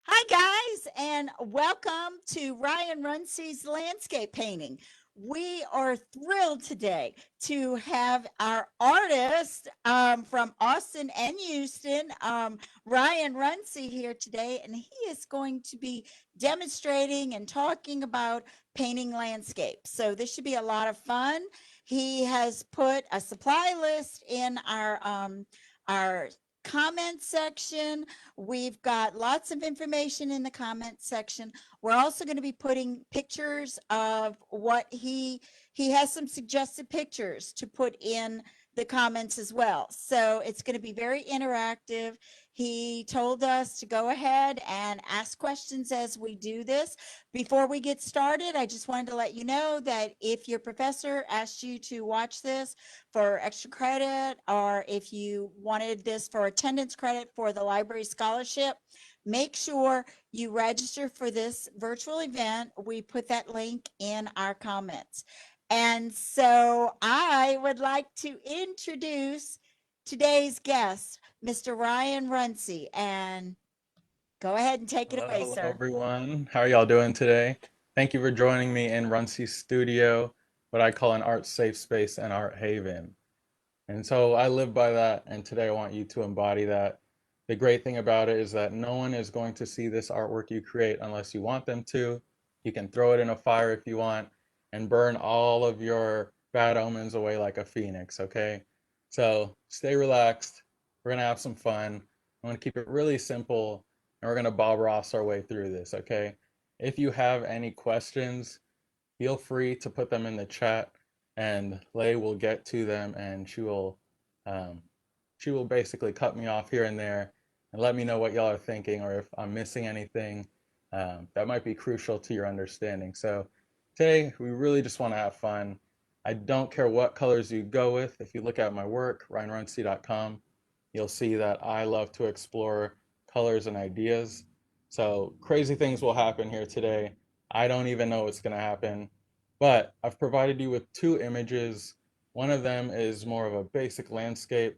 Hi, guys, and welcome to Ryan Runcie's landscape painting. We are thrilled today to have our artist from Austin and Houston, Ryan Runcie, here today, and he is going to be demonstrating and talking about painting landscapes. So, this should be a lot of fun. He has put a supply list in our comment section. We've got lots of information in the comment section. We're also going to be putting pictures of what he has some suggested pictures to put in the comments as well. So it's going to be very interactive. He told us to go ahead and ask questions as we do this. Before we get started, I just wanted to let you know that if your professor asked you to watch this for extra credit, or if you wanted this for attendance credit for the library scholarship, make sure you register for this virtual event. We put that link in our comments. And so I would like to introduce today's guest, Mr. Ryan Runcie, and go ahead and take it Hello, away, hello sir. everyone. How are y'all doing today? Thank you for joining me in Runcie's studio, what I call an art safe space and art haven. And so I live by that, and today I want you to embody that. The great thing about it is that no one is going to see this artwork you create unless you want them to. You can throw it in a fire if you want and burn all of your bad omens away like a phoenix, okay? So stay relaxed. We're gonna have some fun. I'm gonna keep it really simple, and we're gonna Bob Ross our way through this, okay? If you have any questions, feel free to put them in the chat, and Lay will get to them, and um, she will basically cut me off here and there and let me know what y'all are thinking, or if I'm missing anything that might be crucial to your understanding. So today we really just want to have fun. I don't care what colors you go with. If you look at my work, ryanruncie.com, you'll see that I love to explore colors and ideas. So crazy things will happen here today. I don't even know what's going to happen, but I've provided you with two images. One of them is more of a basic landscape.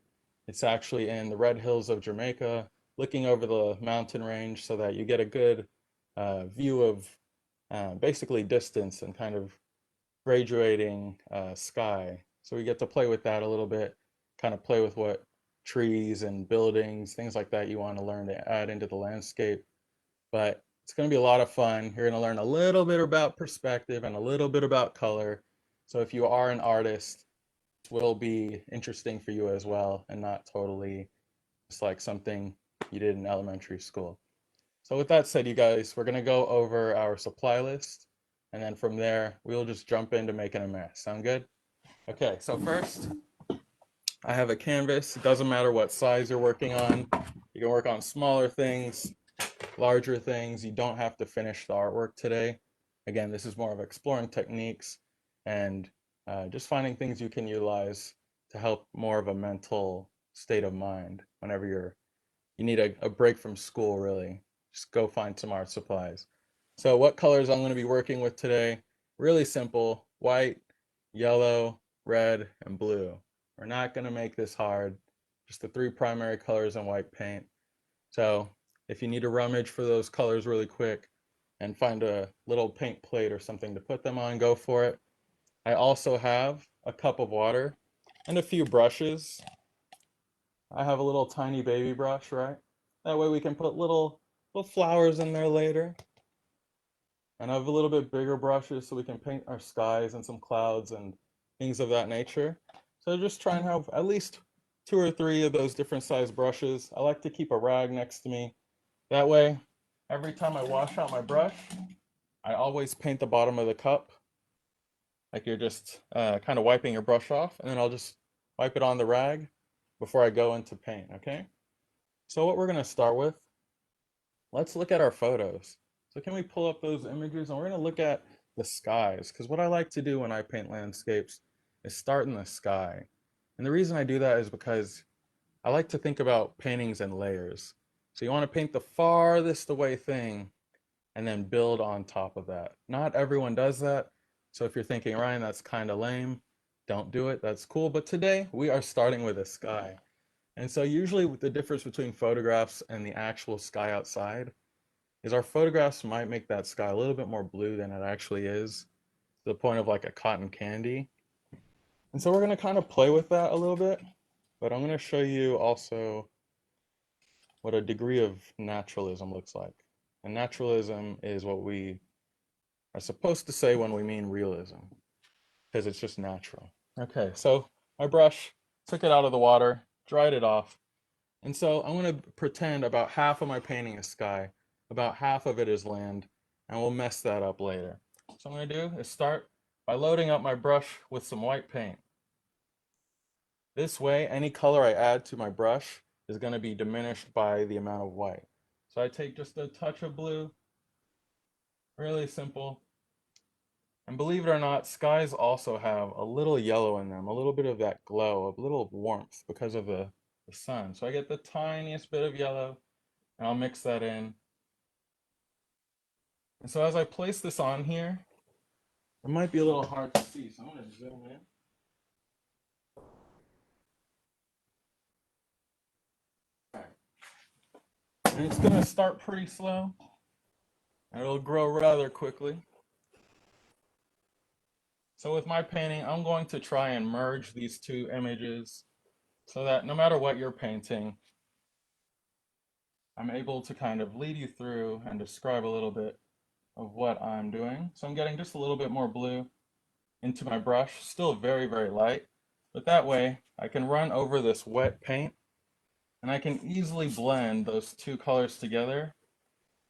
It's actually in the Red Hills of Jamaica, looking over the mountain range so that you get a good view of basically distance and kind of graduating sky. So we get to play with that a little bit, kind of play with what trees and buildings, things like that you want to learn to add into the landscape. But it's going to be a lot of fun. You're going to learn a little bit about perspective and a little bit about color. So if you are an artist, it will be interesting for you as well, and not totally just like something you did in elementary school. So with that said, you guys, we're going to go over our supply list, and then from there, we'll just jump into making a mess. Sound good? Okay, so first, I have a canvas. It doesn't matter what size you're working on. You can work on smaller things, larger things. You don't have to finish the artwork today. Again, this is more of exploring techniques and just finding things you can utilize to help more of a mental state of mind whenever you need a break from school, really. Just go find some art supplies. So what colors I'm going to be working with today? Really simple: white, yellow, red, and blue. We're not going to make this hard. Just the three primary colors in white paint. So if you need to rummage for those colors really quick and find a little paint plate or something to put them on, go for it. I also have a cup of water and a few brushes. I have a little tiny baby brush, right? That way we can put little flowers in there later. And I have a little bit bigger brushes so we can paint our skies and some clouds and things of that nature. So just try and have at least two or three of those different size brushes. I like to keep a rag next to me. That way, every time I wash out my brush, I always paint the bottom of the cup, like you're just kind of wiping your brush off, and then I'll just wipe it on the rag before I go into paint, okay? So what we're gonna start with, let's look at our photos. So can we pull up those images, and we're gonna look at the skies, because what I like to do when I paint landscapes is start in the sky. And the reason I do that is because I like to think about paintings in layers. So you want to paint the farthest away thing and then build on top of that. Not everyone does that. So if you're thinking, Ryan, that's kind of lame, don't do it. That's cool. But today we are starting with a sky. And so usually the difference between photographs and the actual sky outside is our photographs might make that sky a little bit more blue than it actually is, to the point of like a cotton candy. And so we're going to kind of play with that a little bit, but I'm going to show you also what a degree of naturalism looks like. And naturalism is what we are supposed to say when we mean realism, because it's just natural. Okay, so my brush, took it out of the water, dried it off, and so I'm going to pretend about half of my painting is sky, about half of it is land, and we'll mess that up later. So what I'm going to do is start by loading up my brush with some white paint. This way, any color I add to my brush is going to be diminished by the amount of white. So I take just a touch of blue, really simple. And believe it or not, skies also have a little yellow in them, a little bit of that glow, a little warmth because of the sun. So I get the tiniest bit of yellow, and I'll mix that in. And so as I place this on here, it might be a little hard to see, so I'm going to zoom in. And it's going to start pretty slow, and it'll grow rather quickly. So with my painting, I'm going to try and merge these two images so that no matter what you're painting, I'm able to kind of lead you through and describe a little bit of what I'm doing. So I'm getting just a little bit more blue into my brush, still very, very light, but that way I can run over this wet paint and I can easily blend those two colors together,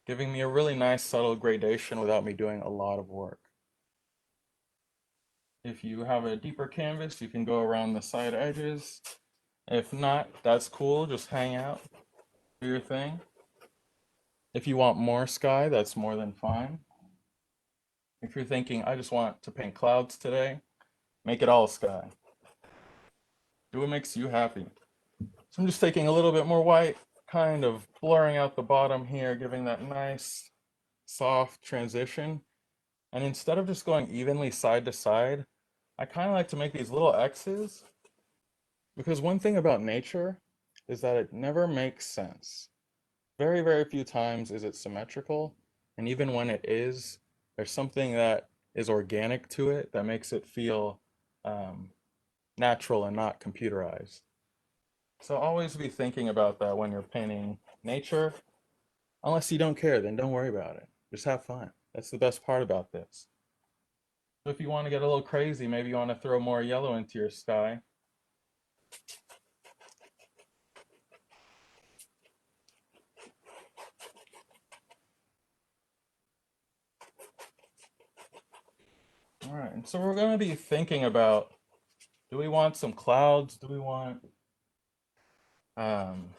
giving me a really nice subtle gradation without me doing a lot of work. If you have a deeper canvas, you can go around the side edges. If not, that's cool, just hang out, do your thing. If you want more sky, that's more than fine. If you're thinking, I just want to paint clouds today, make it all sky. Do what makes you happy. So I'm just taking a little bit more white, kind of blurring out the bottom here, giving that nice, soft transition. And instead of just going evenly side to side, I kind of like to make these little X's, because one thing about nature is that it never makes sense. Very, very few times is it symmetrical, and even when it is, there's something that is organic to it that makes it feel natural and not computerized. So always be thinking about that when you're painting nature. Unless you don't care, then don't worry about it. Just have fun. That's the best part about this. So if you want to get a little crazy, maybe you want to throw more yellow into your sky. All right, and so we're going to be thinking about, do we want some clouds? Do we want,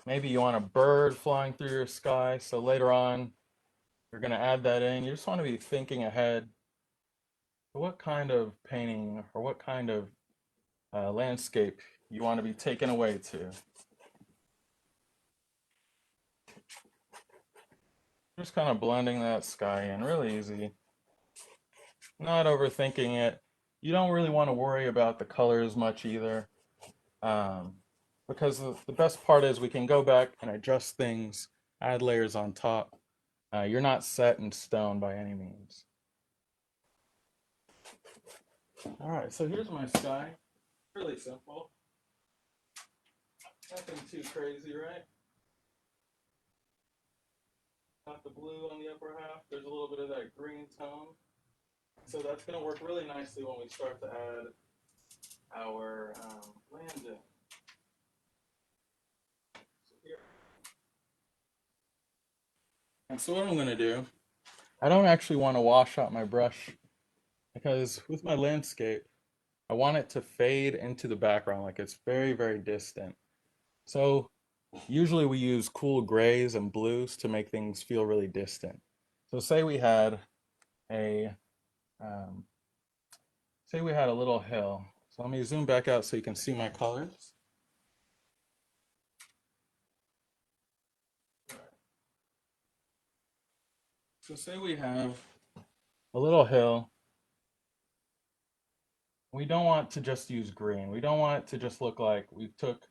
maybe you want a bird flying through your sky? So later on, you're going to add that in. You just want to be thinking ahead. What kind of painting or what kind of landscape you want to be taken away to? Just kind of blending that sky in, really easy. Not overthinking it. You don't really want to worry about the colors much either, um, because the best part is we can go back and adjust things, add layers on top. You're not set in stone by any means. All right, so here's my sky. Really simple. Nothing too crazy, right? Got the blue on the upper half. There's a little bit of that green tone. So that's going to work really nicely when we start to add our land in. So here. And so what I'm going to do, I don't actually want to wash out my brush, because with my landscape, I want it to fade into the background like it's very, very distant. So usually we use cool grays and blues to make things feel really distant. So a, um, say we had a little hill. So let me zoom back out so you can see my colors. So say we have a little hill. We don't want to just use green. We don't want it to just look like we took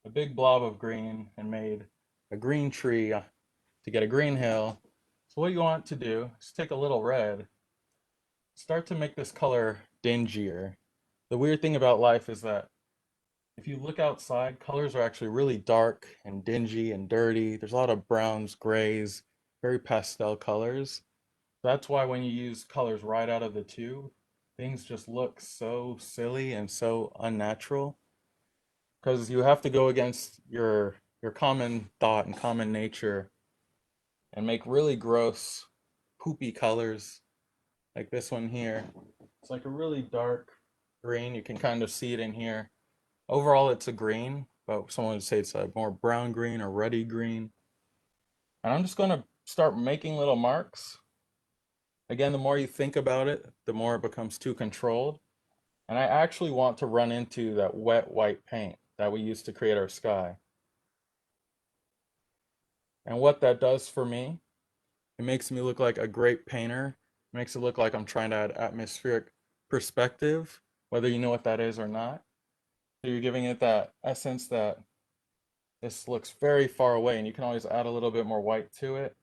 a big blob of green and made a green tree to get a green hill. So what you want to do is take a little red, start to make this color dingier. The weird thing about life is that if you look outside, colors are actually really dark and dingy and dirty. There's a lot of browns, grays, very pastel colors. That's why when you use colors right out of the tube, things just look so silly and so unnatural because you have to go against your common thought and common nature and make really gross, poopy colors like this one here. It's like a really dark green. You can kind of see it in here. Overall, it's a green, but someone would say it's a more brown green or ruddy green. And I'm just going to start making little marks. Again, the more you think about it, the more it becomes too controlled. And I actually want to run into that wet white paint that we used to create our sky. And what that does for me, it makes me look like a great painter. It makes it look like I'm trying to add atmospheric perspective, whether you know what that is or not. So you're giving it that essence that this looks very far away, and you can always add a little bit more white to it.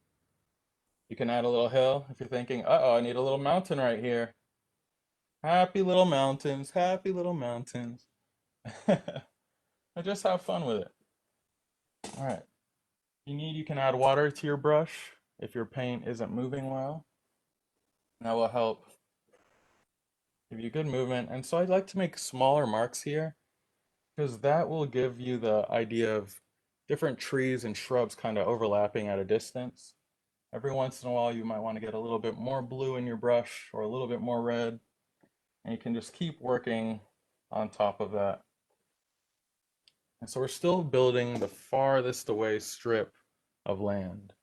You can add a little hill if you're thinking, uh-oh, I need a little mountain right here. Happy little mountains, happy little mountains. I just have fun with it. All right. You can add water to your brush if your paint isn't moving well. That will help give you good movement. And so I'd like to make smaller marks here because that will give you the idea of different trees and shrubs kind of overlapping at a distance. Every once in a while, you might want to get a little bit more blue in your brush or a little bit more red, and you can just keep working on top of that. And so we're still building the farthest away strip of land.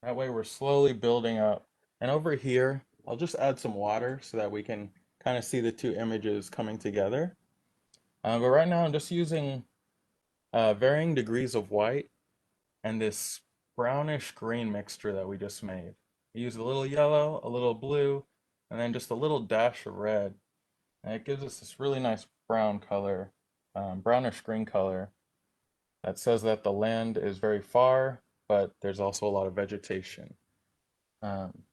That way we're slowly building up. And over here, I'll just add some water so that we can kind of see the two images coming together. But right now I'm just using varying degrees of white and this brownish green mixture that we just made. I use a little yellow, a little blue, and then just a little dash of red. And it gives us this really nice brown color, brownish green color that says that the land is very far, but there's also a lot of vegetation. Um,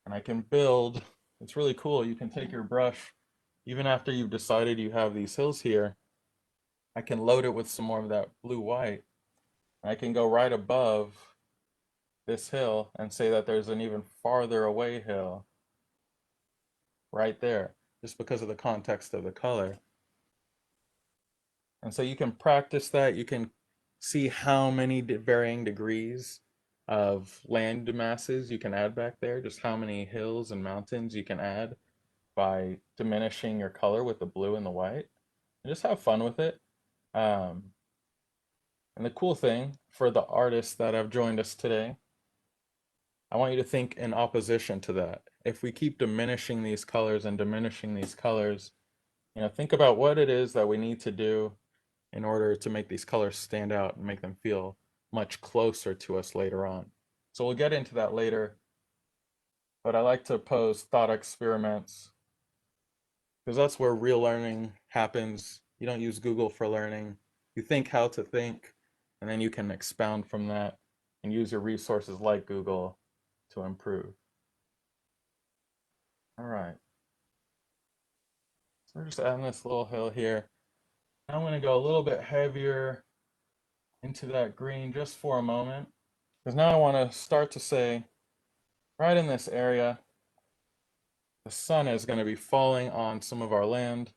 and I can build, it's really cool. You can take your brush, even after you've decided you have these hills here, I can load it with some more of that blue white. I can go right above this hill and say that there's an even farther away hill right there, just because of the context of the color. And so you can practice that. You can see how many varying degrees of land masses you can add back there, just how many hills and mountains you can add by diminishing your color with the blue and the white. And just have fun with it. Um, and the cool thing for the artists that have joined us today, I want you to think in opposition to that. If we keep diminishing these colors and diminishing these colors, think about what it is that we need to do in order to make these colors stand out and make them feel much closer to us later on. So we'll get into that later, but I like to pose thought experiments because that's where real learning happens. You don't use Google for learning. You think how to think, and then you can expound from that and use your resources like Google to improve. All right. So we're just adding this little hill here. Now I'm going to go a little bit heavier into that green just for a moment. Because now I want to start to say, right in this area, the sun is going to be falling on some of our land.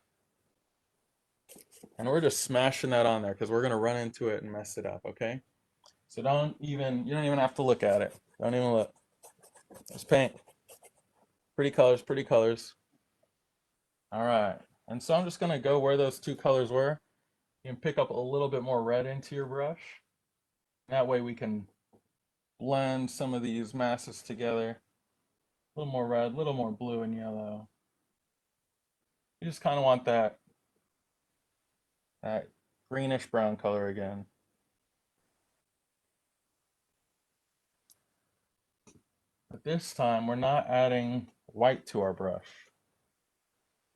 And we're just smashing that on there because we're going to run into it and mess it up, okay? So you don't even have to look at it. Don't even look. Just paint. Pretty colors, pretty colors. All right. And so I'm just going to go where those two colors were. You can pick up a little bit more red into your brush. That way we can blend some of these masses together. A little more red, a little more blue and yellow. You just kind of want that greenish brown color again. But this time we're not adding white to our brush.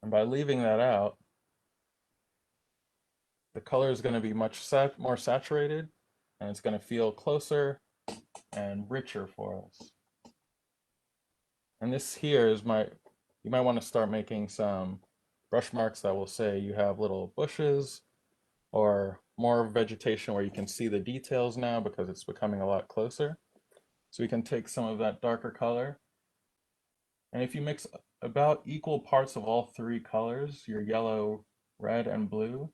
And by leaving that out, the color is going to be much more saturated and it's going to feel closer and richer for us. And this here is you might want to start making some brush marks that will say you have little bushes or more vegetation where you can see the details now because it's becoming a lot closer. So we can take some of that darker color. And if you mix about equal parts of all three colors, your yellow, red, and blue,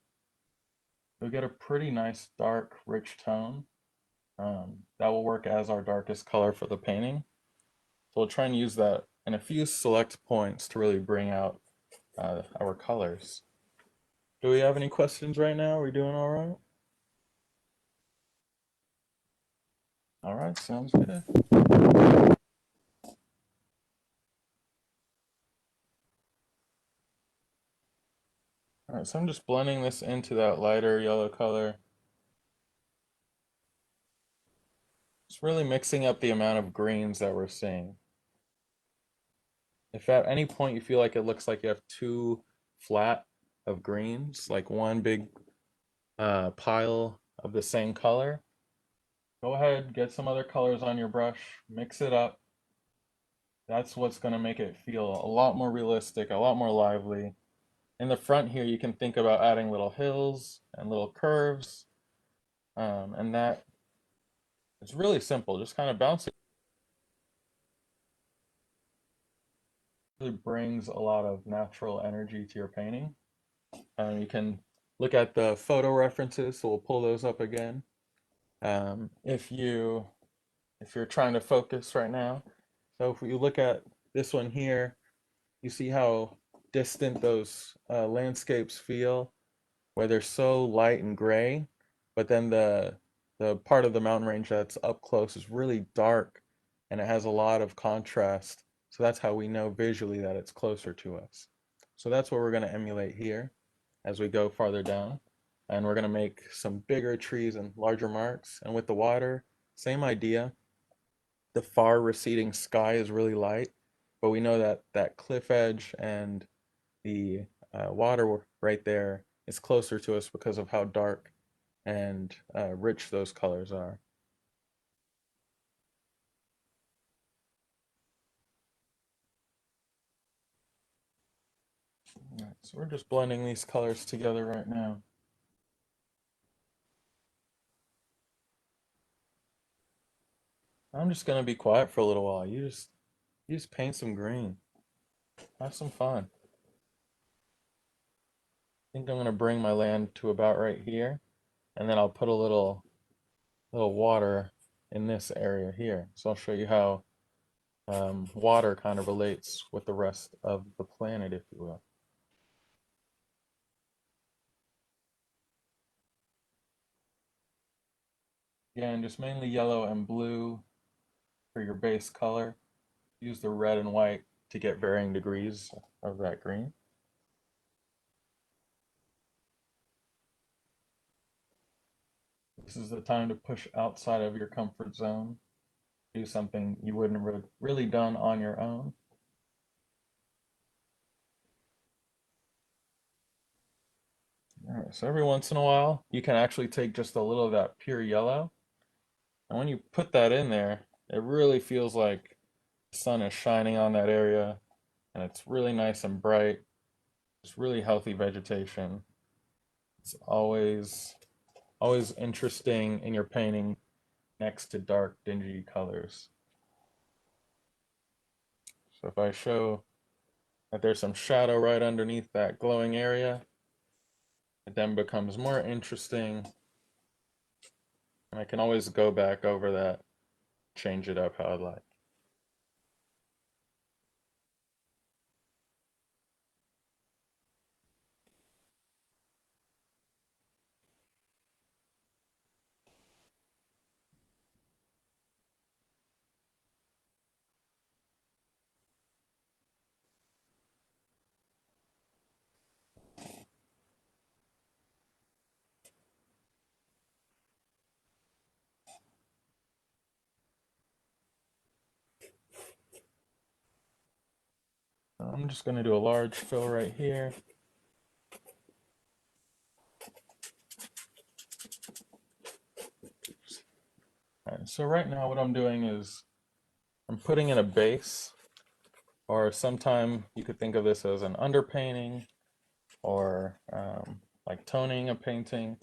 you'll get a pretty nice dark, rich tone. That will work as our darkest color for the painting. So we'll try and use that in a few select points to really bring out our colors. Do we have any questions right now? Are we doing all right? All right, sounds good. All right, so I'm just blending this into that lighter yellow color. It's really mixing up the amount of greens that we're seeing. If at any point you feel like it looks like you have too flat of greens, like one big pile of the same color, go ahead, get some other colors on your brush, mix it up. That's what's going to make it feel a lot more realistic, a lot more lively. In the front here, you can think about adding little hills and little curves, and that it's really simple. Just kind of bounce it. Really brings a lot of natural energy to your painting. You can look at the photo references, so we'll pull those up again. If you're trying to focus right now, so if you look at this one here, you see how distant those landscapes feel, where they're so light and gray, but then the part of the mountain range that's up close is really dark, and it has a lot of contrast. So that's how we know visually that it's closer to us. So that's what we're going to emulate here as we go farther down. And we're going to make some bigger trees and larger marks. And with the water, same idea. The far receding sky is really light, but we know that that cliff edge and the water right there is closer to us because of how dark and rich those colors are. All right, so we're just blending these colors together right now. I'm just gonna be quiet for a little while. You just paint some green. Have some fun. I think I'm gonna bring my land to about right here, and then I'll put a little water in this area here. So I'll show you how water kind of relates with the rest of the planet, if you will. Again, just mainly yellow and blue for your base color. Use the red and white to get varying degrees of that green. This is the time to push outside of your comfort zone. Do something you wouldn't have really done on your own. All right, so every once in a while, you can actually take just a little of that pure yellow. And when you put that in there, it really feels like the sun is shining on that area and it's really nice and bright. It's really healthy vegetation. It's always interesting in your painting next to dark, dingy colors. So if I show that there's some shadow right underneath that glowing area, it then becomes more interesting. And I can always go back over that, change it up how I'd like. I'm just going to do a large fill right here. Alright, so right now what I'm doing is I'm putting in a base, or sometime you could think of this as an underpainting or like toning a painting.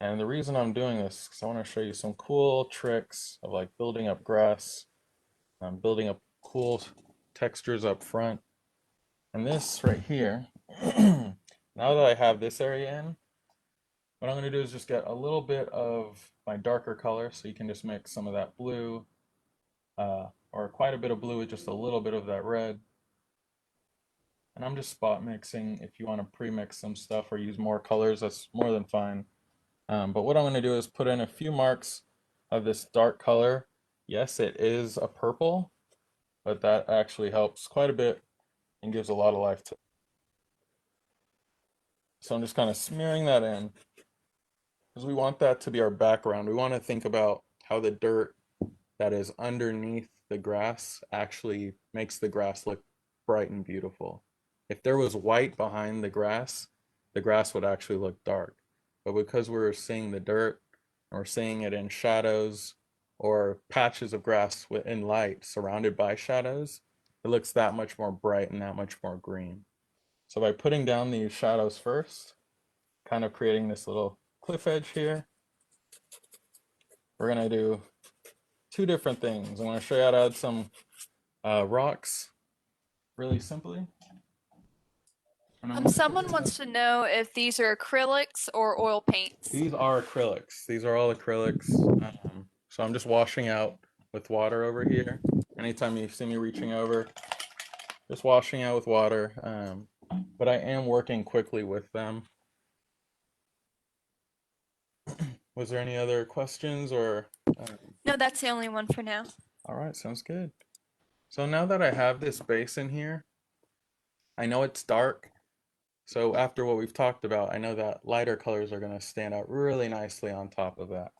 And the reason I'm doing this is because I want to show you some cool tricks of like building up grass, building up cool textures up front. And this right here, now that I have this area in, what I'm going to do is just get a little bit of my darker color, so you can just mix some of that blue, or quite a bit of blue with just a little bit of that red. And I'm just spot mixing. If you want to pre-mix some stuff or use more colors, that's more than fine. But what I'm going to do is put in a few marks of this dark color. Yes, it is a purple, but that actually helps quite a bit and gives a lot of life to it. So I'm just kind of smearing that in because we want that to be our background. We want to think about how the dirt that is underneath the grass actually makes the grass look bright and beautiful. If there was white behind the grass would actually look dark. But because we're seeing the dirt, or seeing it in shadows or patches of grass in light surrounded by shadows, it looks that much more bright and that much more green. So by putting down these shadows first, kind of creating this little cliff edge here, we're gonna do two different things. I'm gonna show you how to add some rocks really simply. Someone wants to know if these are acrylics or oil paints. These are acrylics. These are all acrylics. So I'm just washing out with water over here. Anytime you see me reaching over, just washing out with water. But I am working quickly with them. Was there any other questions or? No, that's the only one for now. All right, sounds good. So now that I have this base in here, I know it's dark. So after what we've talked about, I know that lighter colors are going to stand out really nicely on top of that.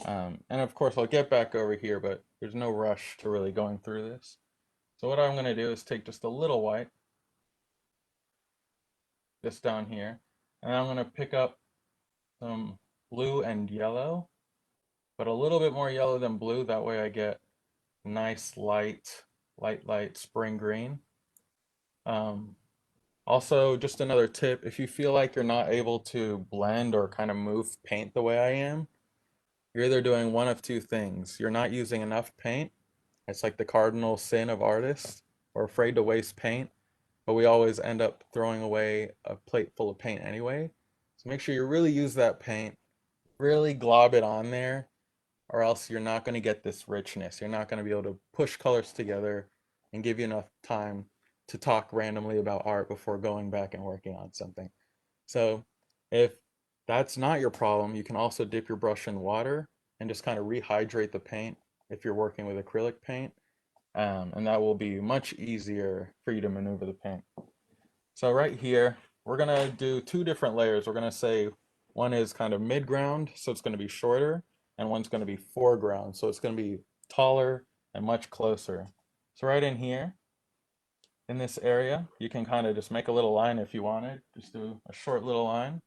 And of course, I'll get back over here, but there's no rush to really going through this. So what I'm going to do is take just a little white, this down here, and I'm going to pick up some blue and yellow, but a little bit more yellow than blue. That way I get nice light spring green. Also, just another tip, if you feel like you're not able to blend or kind of move paint the way I am, you're either doing one of two things. You're not using enough paint. It's like the cardinal sin of artists. We're afraid to waste paint, but we always end up throwing away a plate full of paint anyway. So make sure you really use that paint, really glob it on there, or else you're not going to get this richness. You're not going to be able to push colors together and give you enough time to talk randomly about art before going back and working on something. So if that's not your problem, you can also dip your brush in water and just kind of rehydrate the paint if you're working with acrylic paint. And that will be much easier for you to maneuver the paint. So right here, we're gonna do two different layers. We're gonna say one is kind of mid-ground, so it's gonna be shorter, and one's gonna be foreground, so it's gonna be taller and much closer. So right in here, in this area, you can kind of just make a little line if you wanted. Just do a short little line.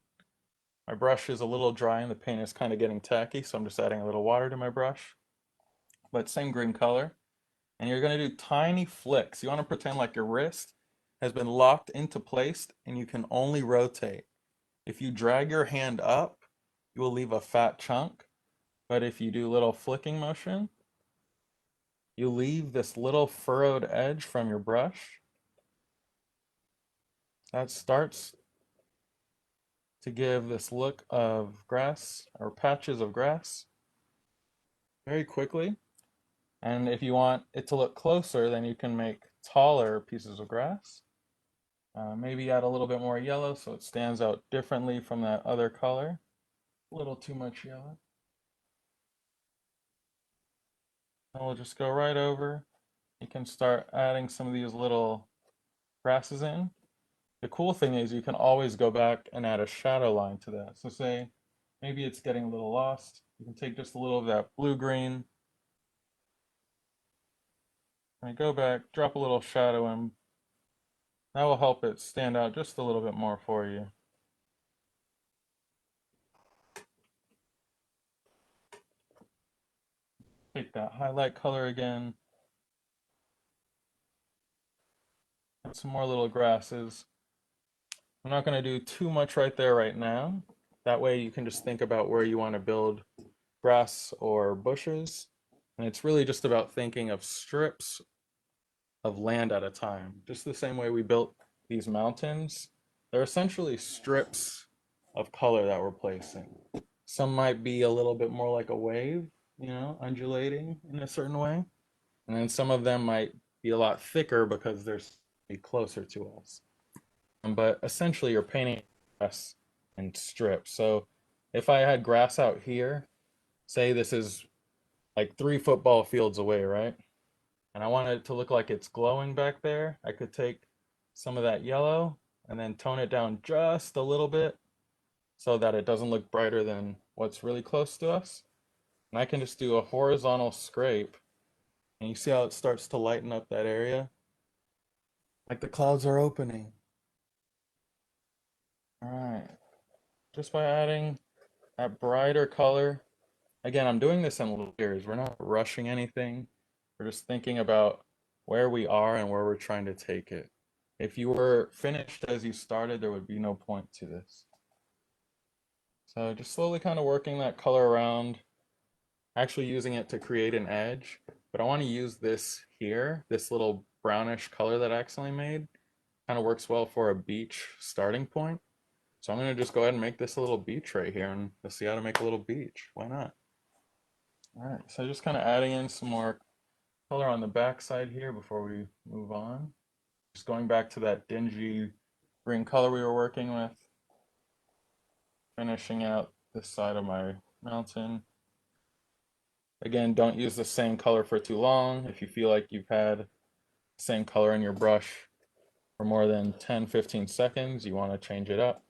My brush is a little dry and the paint is kind of getting tacky, so I'm just adding a little water to my brush. But same green color. And you're going to do tiny flicks. You want to pretend like your wrist has been locked into place and you can only rotate. If you drag your hand up, you will leave a fat chunk. But if you do little flicking motion, you leave this little furrowed edge from your brush. That starts to give this look of grass or patches of grass very quickly. And if you want it to look closer, then you can make taller pieces of grass. Maybe add a little bit more yellow so it stands out differently from that other color. A little too much yellow. And we'll just go right over. You can start adding some of these little grasses in. The cool thing is you can always go back and add a shadow line to that. So say maybe it's getting a little lost. You can take just a little of that blue-green and go back, drop a little shadow in. That will help it stand out just a little bit more for you. take that highlight color again. And some more little grasses. I'm not going to do too much right there right now. That way you can just think about where you want to build grass or bushes. And it's really just about thinking of strips of land at a time. Just the same way we built these mountains. They're essentially strips of color that we're placing. Some might be a little bit more like a wave, undulating in a certain way. And then some of them might be a lot thicker because they're closer to us. But essentially you're painting grass in strips. So if I had grass out here, say this is like 3 football fields away, right? And I want it to look like it's glowing back there, I could take some of that yellow and then tone it down just a little bit so that it doesn't look brighter than what's really close to us. And I can just do a horizontal scrape, and you see how it starts to lighten up that area? Like the clouds are opening. All right. Just by adding that brighter color. Again, I'm doing this in layers. We're not rushing anything. We're just thinking about where we are and where we're trying to take it. If you were finished as you started, there would be no point to this. So just slowly kind of working that color around, actually using it to create an edge. But I want to use this here, this little brownish color that I accidentally made. Kind of works well for a beach starting point. So I'm going to just go ahead and make this a little beach right here, and let's see how to make a little beach. Why not? All right, so just kind of adding in some more color on the back side here before we move on. Just going back to that dingy green color we were working with. Finishing out this side of my mountain. Again, don't use the same color for too long. If you feel like you've had the same color in your brush for more than 10-15 seconds, you want to change it up,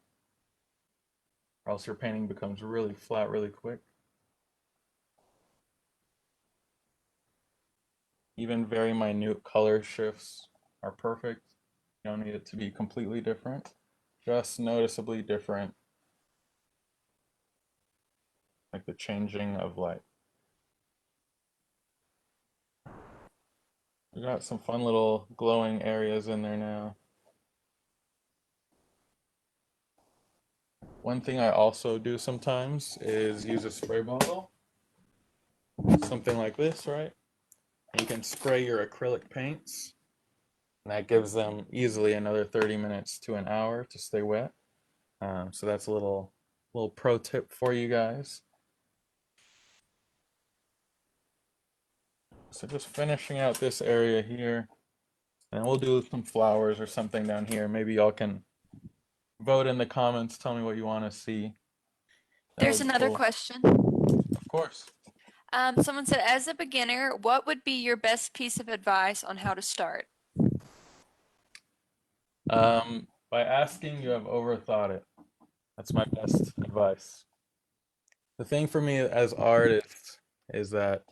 or else your painting becomes really flat really quick. Even very minute color shifts are perfect. You don't need it to be completely different, just noticeably different, like the changing of light. We got some fun little glowing areas in there now. One thing I also do sometimes is use a spray bottle, something like this, right? And you can spray your acrylic paints, and that gives them easily another 30 minutes to an hour to stay wet. So that's a little pro tip for you guys. So just finishing out this area here, and we'll do some flowers or something down here. Maybe y'all can vote in the comments, tell me what you want to see. That There's would be another cool. question. Of course. Someone said, as a beginner, what would be your best piece of advice on how to start? By asking, you have overthought it. That's my best advice. The thing for me as artists is that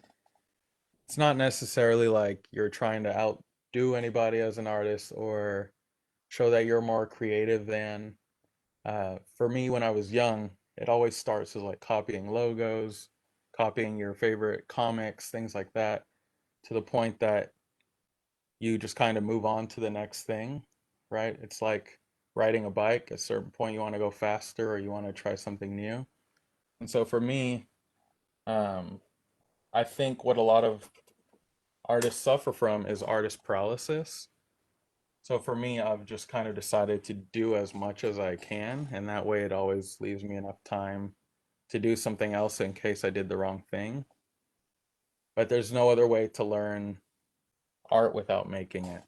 it's not necessarily like you're trying to outdo anybody as an artist or show that you're more creative than. For me, when I was young, it always starts as like copying logos, copying your favorite comics, things like that, to the point that you just kind of move on to the next thing, right? It's like riding a bike. At a certain point, you want to go faster or you want to try something new. And so for me, um, I think what a lot of artists suffer from is artist paralysis. So for me, I've just kind of decided to do as much as I can, and that way it always leaves me enough time to do something else in case I did the wrong thing. But there's no other way to learn art without making it.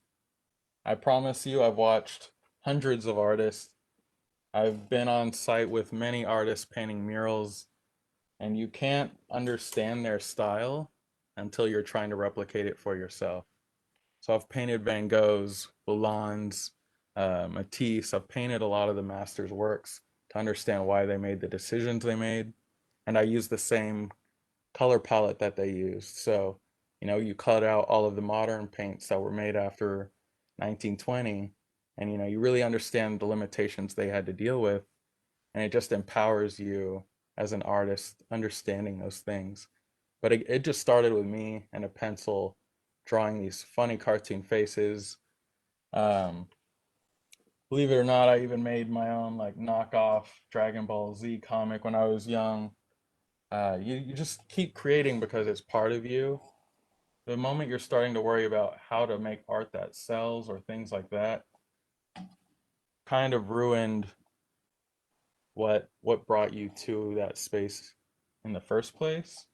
I promise you, I've watched hundreds of artists. I've been on site with many artists painting murals, and you can't understand their style until you're trying to replicate it for yourself. So I've painted Van Goghs, Lalondes, Matisse. I've painted a lot of the masters' works to understand why they made the decisions they made. And I use the same color palette that they used. So, you cut out all of the modern paints that were made after 1920, and you really understand the limitations they had to deal with, and it just empowers you as an artist understanding those things. But it just started with me and a pencil drawing these funny cartoon faces. Um, Believe it or not, I even made my own like knockoff Dragon Ball Z comic when I was young. You just keep creating because it's part of you. The moment you're starting to worry about how to make art that sells or things like that, kind of ruined what brought you to that space in the first place.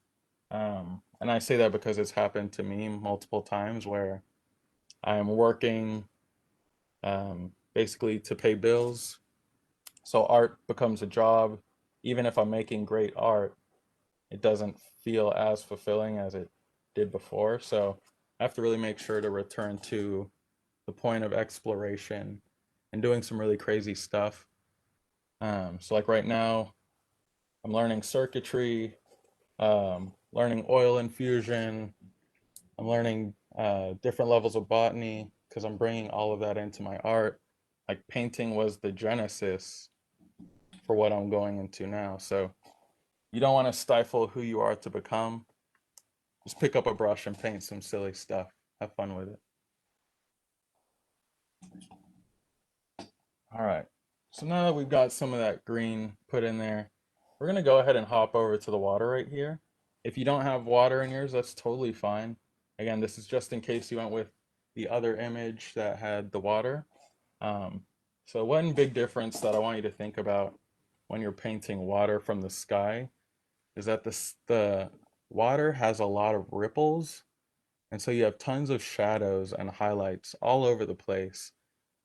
And I say that because it's happened to me multiple times where I'm working basically to pay bills. So art becomes a job. Even if I'm making great art, it doesn't feel as fulfilling as it did before. So I have to really make sure to return to the point of exploration and doing some really crazy stuff. So like right now, I'm learning circuitry, learning oil infusion. I'm learning different levels of botany because I'm bringing all of that into my art. Like painting was the genesis for what I'm going into now. So you don't want to stifle who you are to become. Just pick up a brush and paint some silly stuff. Have fun with it. All right. So now that we've got some of that green put in there, we're going to go ahead and hop over to the water right here. If you don't have water in yours, that's totally fine. Again, this is just in case you went with the other image that had the water. Um, so one big difference that I want you to think about when you're painting water from the sky is that the water has a lot of ripples, and so you have tons of shadows and highlights all over the place.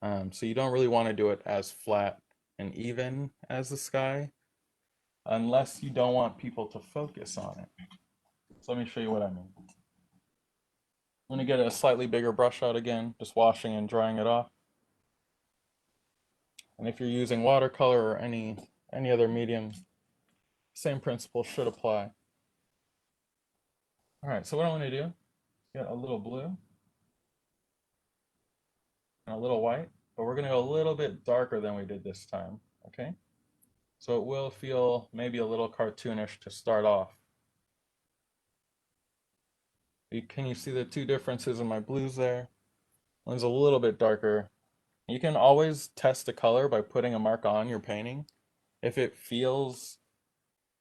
So you don't really want to do it as flat and even as the sky unless you don't want people to focus on it. So let me show you what I mean. I'm going to get a slightly bigger brush out again, just washing and drying it off. And if you're using watercolor or any other medium, same principle should apply. All right, so what I want to do is get a little blue and a little white, but we're going to go a little bit darker than we did this time, okay? So it will feel maybe a little cartoonish to start off. Can you see the two differences in my blues there? One's a little bit darker. You can always test a color by putting a mark on your painting. If it feels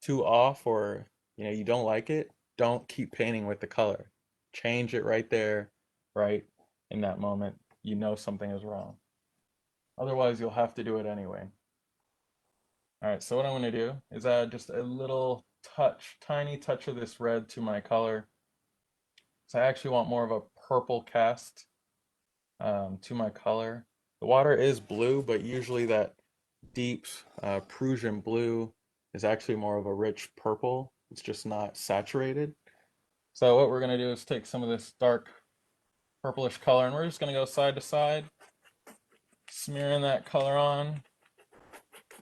too off or you don't like it, don't keep painting with the color. Change it right there, right in that moment. You know something is wrong. Otherwise, you'll have to do it anyway. All right, so what I'm going to do is add just a little touch, tiny touch of this red to my color. So I actually want more of a purple cast to my color. The water is blue, but usually that deep Prussian blue is actually more of a rich purple. It's just not saturated. So what we're going to do is take some of this dark purplish color and we're just going to go side to side, smearing that color on.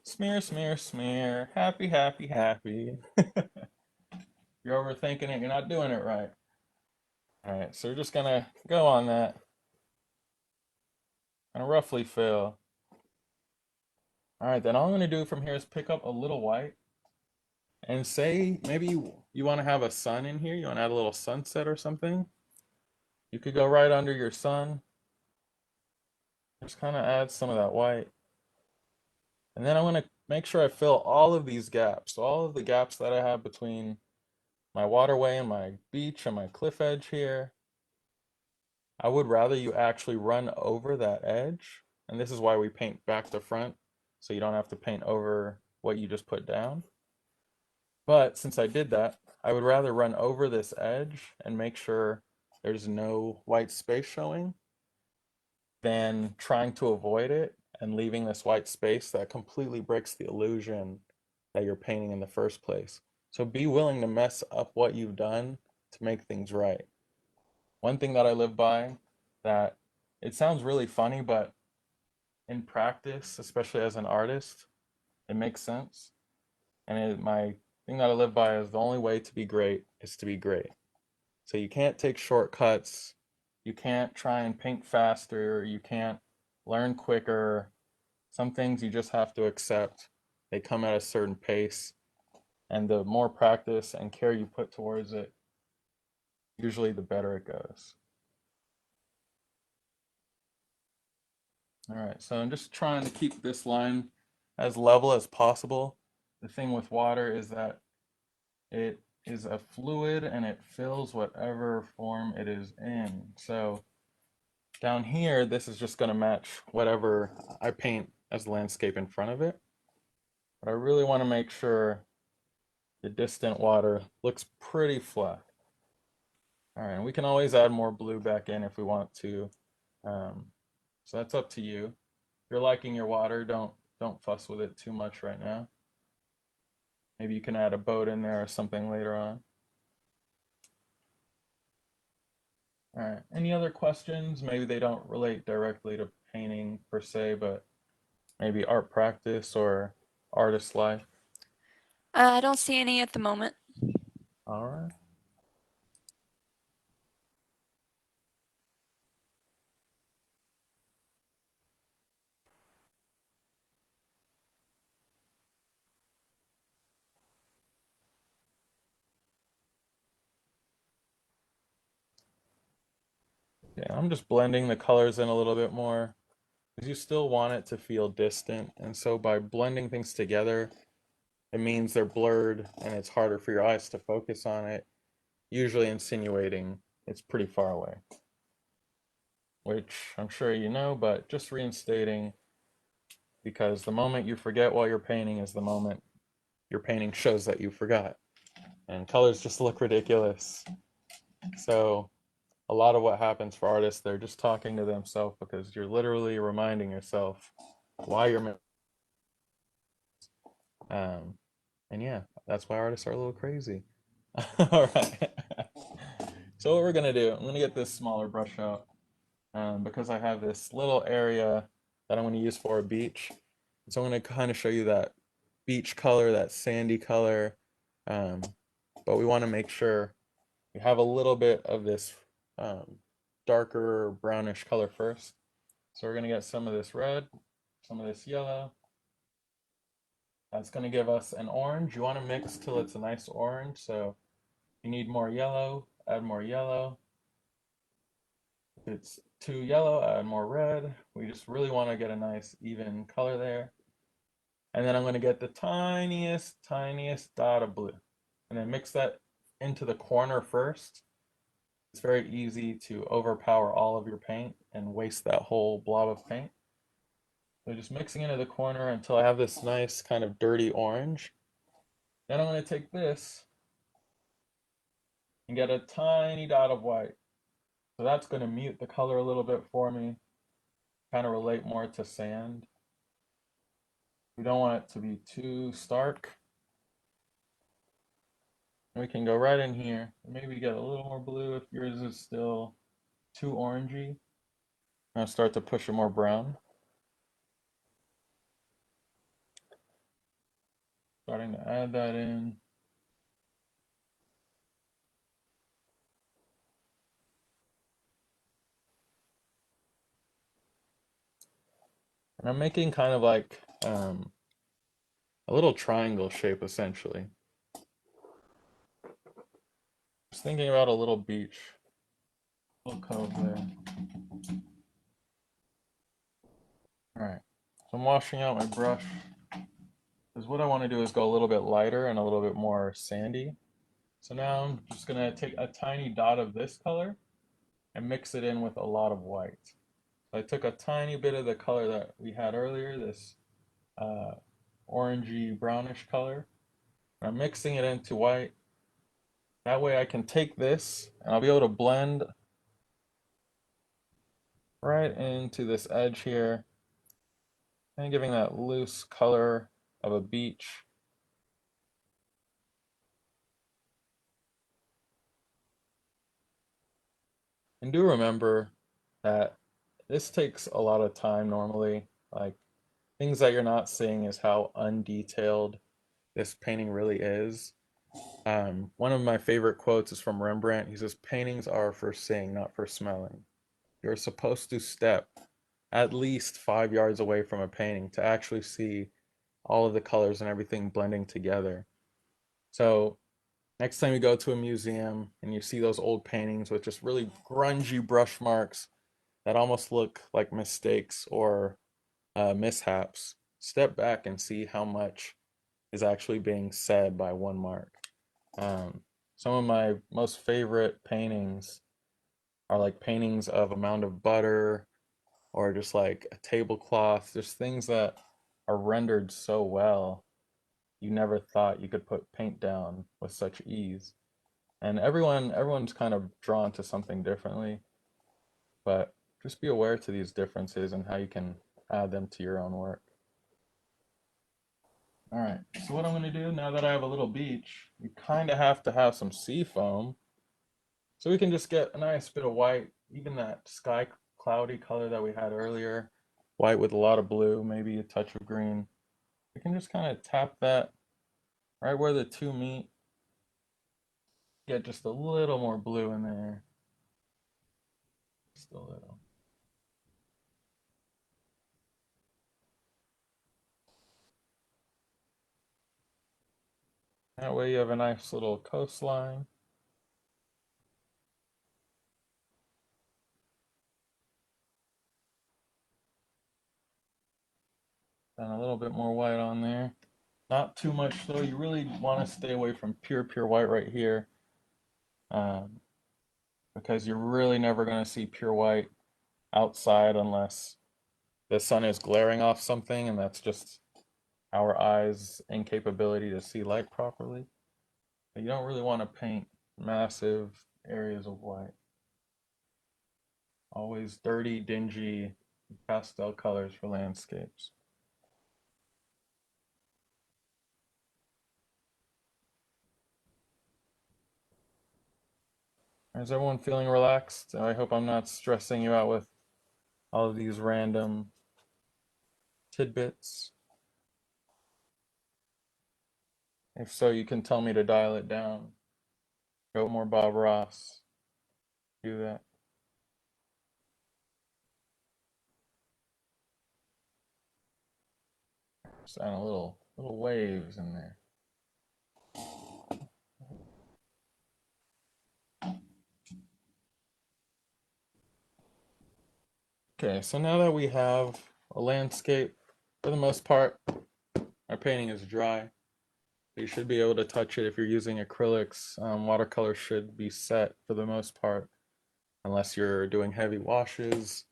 Smear, smear, smear. Happy, happy, happy. You're overthinking it, you're not doing it right. All right, so we're just going to go on that and roughly fill. All right, then all I'm going to do from here is pick up a little white and say maybe you want to have a sun in here. You want to add a little sunset or something. You could go right under your sun. Just kind of add some of that white. And then I want to make sure I fill all of these gaps. So all of the gaps that I have between my waterway and my beach and my cliff edge here. I would rather you actually run over that edge. And this is why we paint back to front, so you don't have to paint over what you just put down. But since I did that, I would rather run over this edge and make sure there's no white space showing than trying to avoid it and leaving this white space that completely breaks the illusion that you're painting in the first place. So be willing to mess up what you've done to make things right. One thing that I live by, that it sounds really funny, but in practice, especially as an artist, it makes sense. And my thing that I live by is the only way to be great is to be great. So you can't take shortcuts. You can't try and paint faster. You can't learn quicker. Some things you just have to accept. They come at a certain pace. And the more practice and care you put towards it, usually the better it goes. All right, so I'm just trying to keep this line as level as possible. The thing with water is that it is a fluid and it fills whatever form it is in. So down here, this is just going to match whatever I paint as landscape in front of it. But I really want to make sure the distant water looks pretty flat. All right, and we can always add more blue back in if we want to. So that's up to you. If you're liking your water, don't fuss with it too much right now. Maybe you can add a boat in there or something later on. All right, any other questions? Maybe they don't relate directly to painting per se, but maybe art practice or artist life. I don't see any at the moment. All right. Yeah, I'm just blending the colors in a little bit more because you still want it to feel distant. And so by blending things together, it means they're blurred and it's harder for your eyes to focus on it, usually insinuating it's pretty far away, which I'm sure you know, but just reinstating, because the moment you forget while you're painting is the moment your painting shows that you forgot. And colors just look ridiculous. So a lot of what happens for artists, they're just talking to themselves because you're literally reminding yourself why you're and yeah, that's why artists are a little crazy. All right. So what we're gonna do, I'm gonna get this smaller brush out because I have this little area that I'm gonna use for a beach. So I'm gonna kind of show you that beach color, that sandy color, um, but we want to make sure we have a little bit of this um, darker brownish color first. So we're gonna get some of this red, some of this yellow. That's gonna give us an orange. You want to mix till it's a nice orange. So if you need more yellow, add more yellow. If it's too yellow, add more red. We just really want to get a nice even color there. And then I'm gonna get the tiniest dot of blue. And then mix that into the corner first. It's very easy to overpower all of your paint and waste that whole blob of paint. So just mixing into the corner until I have this nice kind of dirty orange. Then I'm going to take this and get a tiny dot of white. So that's going to mute the color a little bit for me, kind of relate more to sand. We don't want it to be too stark. And we can go right in here. Maybe get a little more blue if yours is still too orangey. I'll start to push it more brown. Starting to add that in. And I'm making kind of like a little triangle shape essentially. Just thinking about a little beach, little cove there. All right, so I'm washing out my brush because what I want to do is go a little bit lighter and a little bit more sandy. So now I'm just gonna take a tiny dot of this color and mix it in with a lot of white. So I took a tiny bit of the color that we had earlier, this uh, orangey brownish color. I'm mixing it into white. That way I can take this and I'll be able to blend right into this edge here and giving that loose color of a beach. And do remember that this takes a lot of time normally. Like things that you're not seeing is how undetailed this painting really is. One of my favorite quotes is from Rembrandt. He says, "Paintings are for seeing, not for smelling." You're supposed to step at least 5 yards away from a painting to actually see all of the colors and everything blending together. So Next time you go to a museum and you see those old paintings with just really grungy brush marks that almost look like mistakes or mishaps, step back and see how much is actually being said by one mark. Some of my most favorite paintings are like paintings of a mound of butter or just like a tablecloth, just things that are rendered so well you never thought you could put paint down with such ease. And everyone's kind of drawn to something differently, but just be aware to these differences and how you can add them to your own work. All right, so what I'm gonna do now that I have a little beach, you kind of have to have some sea foam. So we can just get a nice bit of white, even that sky cloudy color that we had earlier, white with a lot of blue, maybe a touch of green. We can just kind of tap that right where the two meet, get just a little more blue in there, just a little. That way you have a nice little coastline. And a little bit more white on there. Not too much though. You really want to stay away from pure white right here, um, because you're really never going to see pure white outside unless the sun is glaring off something, and that's just our eyes' incapability to see light properly. But you don't really want to paint massive areas of white. Always dirty, dingy pastel colors for landscapes. Is everyone feeling relaxed? I hope I'm not stressing you out with all of these random tidbits. If so, you can tell me to dial it down. Go more Bob Ross. Do that. Just add a little waves in there. Okay, so now that we have a landscape, for the most part, our painting is dry. You should be able to touch it if you're using acrylics. Watercolor should be set for the most part, unless you're doing heavy washes.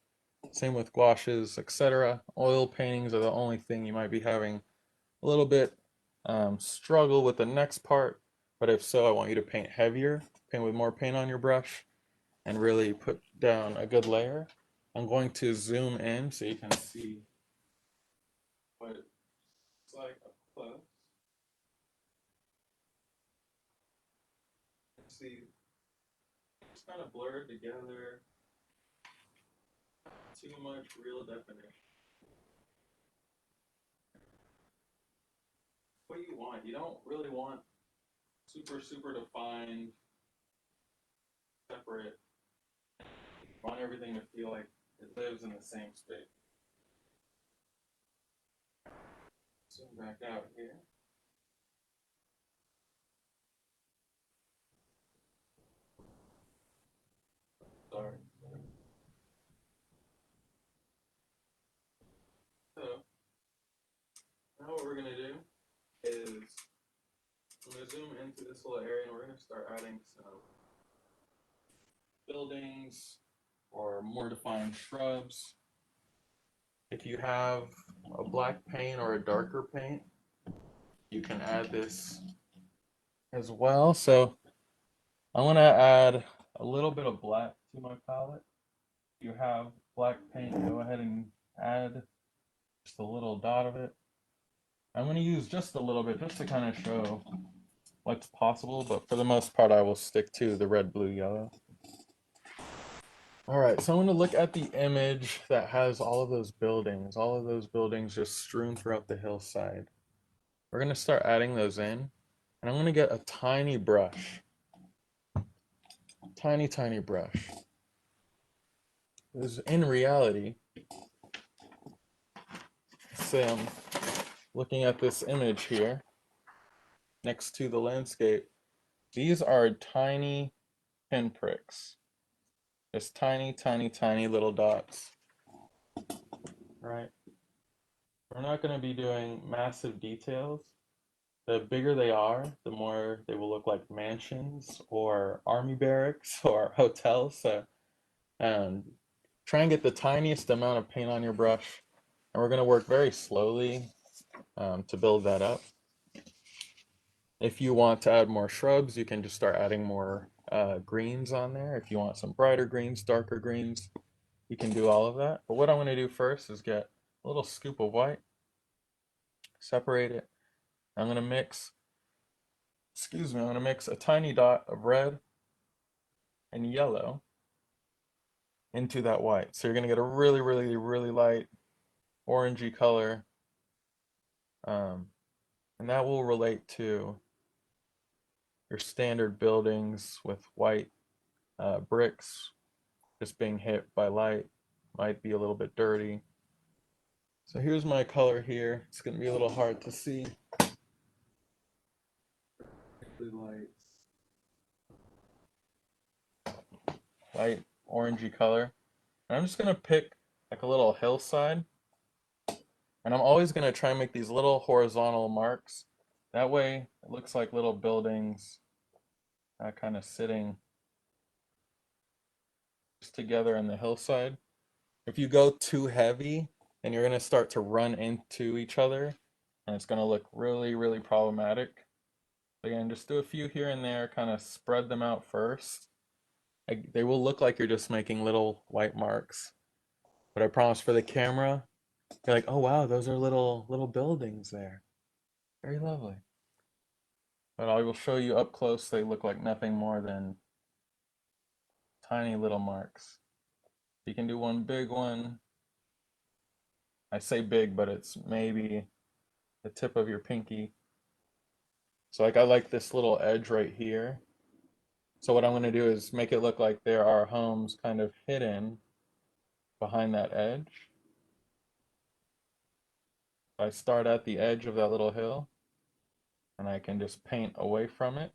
Same with gouaches, etc. Oil paintings are the only thing you might be having a little bit struggle with the next part. But if so, I want you to paint heavier, paint with more paint on your brush, and really put down a good layer. I'm going to zoom in so you can see what it's like up close. See, it's kind of blurred together. Too much real definition. What you want? You don't really want super defined, separate. You want everything to feel like it lives in the same space. Zoom back out here. Sorry. So now what we're gonna do is I'm gonna zoom into this little area and we're gonna start adding some buildings or more defined shrubs. If you have a black paint or a darker paint, you can add this as well. So I'm gonna add a little bit of black to my palette. If you have black paint, go ahead and add just a little dot of it. I'm gonna use just a little bit just to kind of show what's possible, but for the most part I will stick to the red, blue, yellow. All right, so I'm going to look at the image that has all of those buildings just strewn throughout the hillside. We're going to start adding those in, and I'm going to get a tiny brush. Tiny brush. Because in reality, say I'm looking at this image here next to the landscape. These are tiny pinpricks. Just tiny, tiny, tiny little dots. Right? We're not going to be doing massive details. The bigger they are, the more they will look like mansions or army barracks or hotels. So try and get the tiniest amount of paint on your brush. And we're going to work very slowly to build that up. If you want to add more shrubs, you can just start adding more greens on there. If you want some brighter greens, darker greens, you can do all of that. But what I'm going to do first is get a little scoop of white, separate it. I'm going to mix, I'm going to mix a tiny dot of red and yellow into that white. So you're going to get a really, really, really light orangey color. And that will relate to your standard buildings with white bricks just being hit by light. Might be a little bit dirty. So here's my color here. It's going to be a little hard to see. Light orangey color. And I'm just going to pick like a little hillside. And I'm always going to try and make these little horizontal marks. That way it looks like little buildings kind of sitting just together in the hillside. If you go too heavy, then you're going to start to run into each other. And it's going to look really, really problematic. Again, just do a few here and there, kind of spread them out first. They will look like you're just making little white marks. But I promise for the camera, you're like, oh wow, those are little buildings there. Very lovely. But I will show you up close, they look like nothing more than tiny little marks. You can do one big one. I say big, but it's maybe the tip of your pinky. So like I like this little edge right here. So what I'm going to do is make it look like there are homes kind of hidden behind that edge. I start at the edge of that little hill and I can just paint away from it.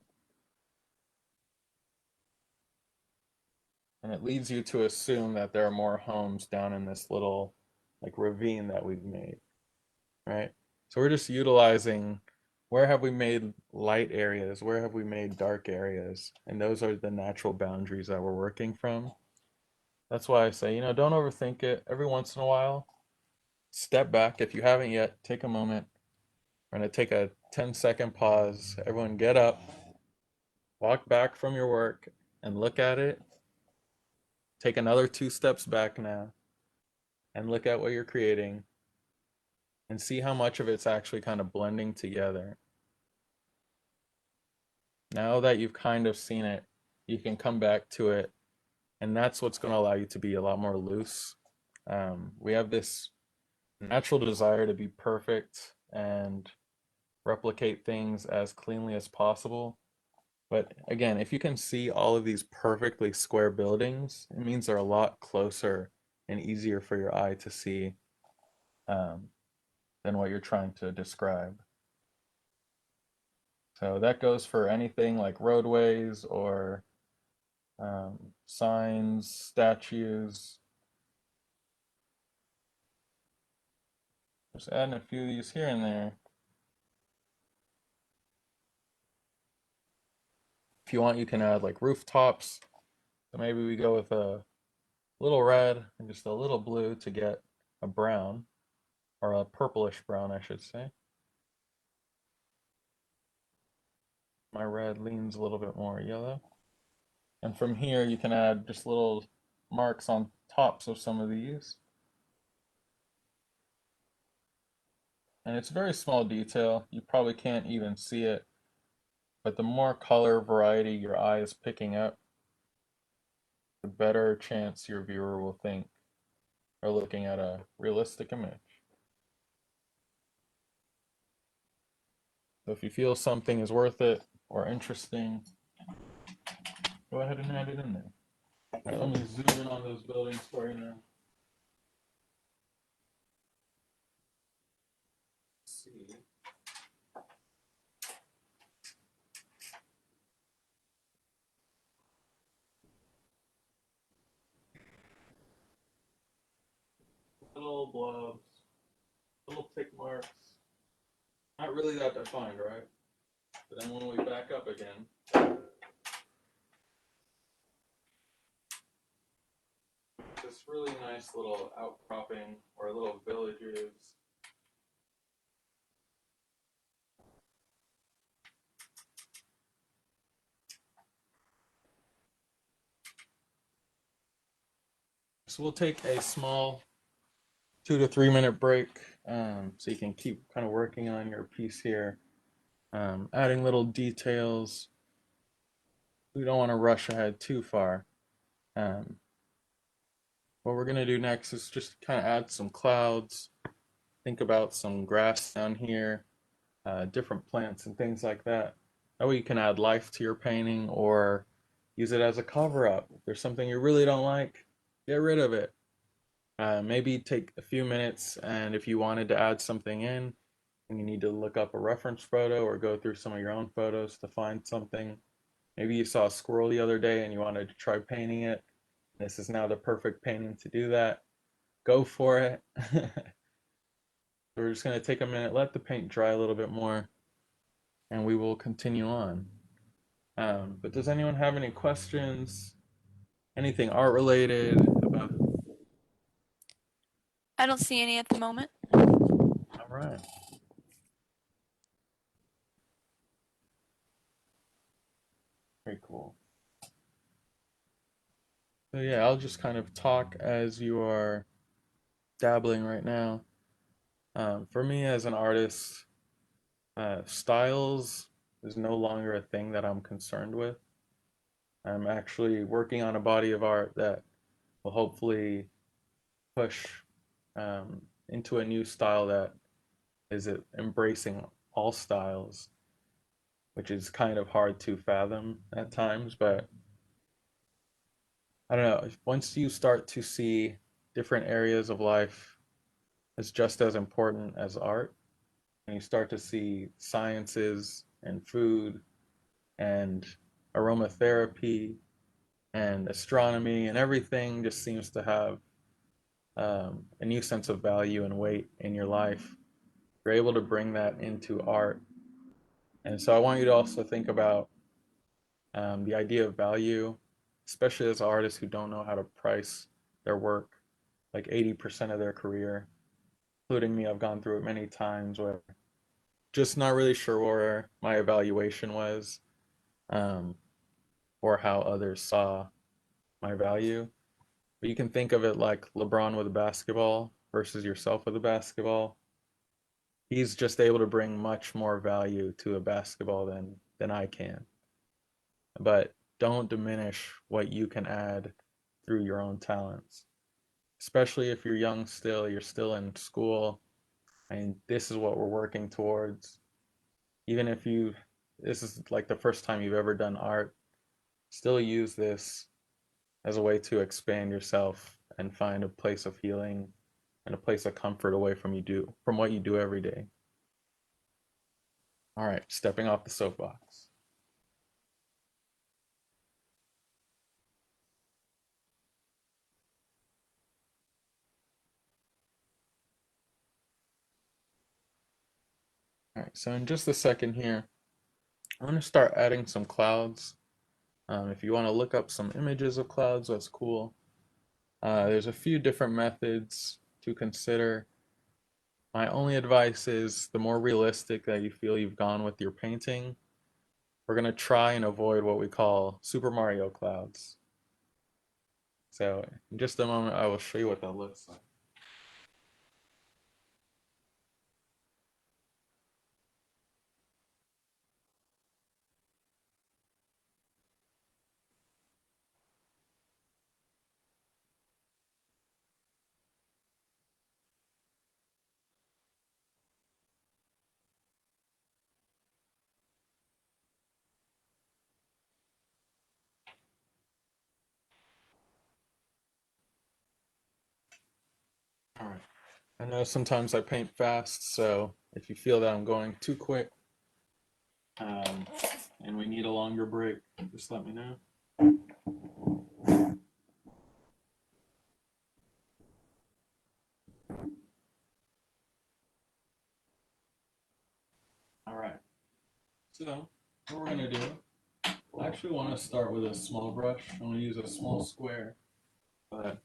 And it leads you to assume that there are more homes down in this little like ravine that we've made, right? So we're just utilizing where have we made light areas, where have we made dark areas, and those are the natural boundaries that we're working from. That's why I say, don't overthink it. Every once in a while, step back. If you haven't yet, take a moment. We're going to take a 10-second pause. Everyone get up, walk back from your work, and look at it. Take another 2 steps back now and look at what you're creating and see how much of it's actually kind of blending together. Now that you've kind of seen it, you can come back to it, and that's what's going to allow you to be a lot more loose. We have this natural desire to be perfect and replicate things as cleanly as possible. But again, if you can see all of these perfectly square buildings, it means they're a lot closer and easier for your eye to see than what you're trying to describe. So that goes for anything like roadways or signs, statues. Just adding a few of these here and there. If you want, you can add like rooftops. So maybe we go with a little red and just a little blue to get a brown, or a purplish brown, I should say. My red leans a little bit more yellow. And from here, you can add just little marks on tops of some of these. And it's a very small detail. You probably can't even see it. But the more color variety your eye is picking up, the better chance your viewer will think are looking at a realistic image. So if you feel something is worth it or interesting, go ahead and add it in there. All right, let me zoom in on those buildings for you now. Let's see. little blobs, little tick marks. Not really that defined, right? But then when we back up again, this really nice little outcropping or little villages. So we'll take a small 2 to 3 minute break, so you can keep kind of working on your piece here, adding little details. We don't want to rush ahead too far. What we're going to do next is just kind of add some clouds, think about some grass down here, different plants and things like that. That way you can add life to your painting or use it as a cover up. If there's something you really don't like, get rid of it. Maybe take a few minutes, and if you wanted to add something in and you need to look up a reference photo or go through some of your own photos to find something. Maybe you saw a squirrel the other day and you wanted to try painting it. This is now the perfect painting to do that. Go for it. We're just going to take a minute, let the paint dry a little bit more, and we will continue on. But does anyone have any questions? Anything art related about? I don't see any at the moment. All right. Very cool. So yeah, I'll just kind of talk as you are dabbling right now. For me as an artist, styles is no longer a thing that I'm concerned with. I'm actually working on a body of art that will hopefully push into a new style that is embracing all styles, which is kind of hard to fathom at times. But I don't know, once you start to see different areas of life as just as important as art, and you start to see sciences and food and aromatherapy and astronomy, and everything just seems to have a new sense of value and weight in your life. You're able to bring that into art. And so I want you to also think about the idea of value, especially as artists who don't know how to price their work, like 80% of their career, including me. I've gone through it many times where just not really sure where my evaluation was, um, or how others saw my value. But you can think of it like LeBron with a basketball versus yourself with a basketball. He's just able to bring much more value to a basketball than I can. But don't diminish what you can add through your own talents. Especially if you're young still, you're still in school, and this is what we're working towards. Even if this is like the first time you've ever done art, still use this as a way to expand yourself and find a place of healing and a place of comfort away from what you do every day. All right, stepping off the soapbox. All right, so in just a second here, I'm going to start adding some clouds. If you want to look up some images of clouds, that's cool. There's a few different methods to consider. My only advice is the more realistic that you feel you've gone with your painting, we're going to try and avoid what we call Super Mario clouds. So in just a moment, I will show you what that looks like. All right. I know sometimes I paint fast, so if you feel that I'm going too quick, and we need a longer break, just let me know. So what we're gonna do, I actually want to start with a small brush. I'm gonna use a small square, but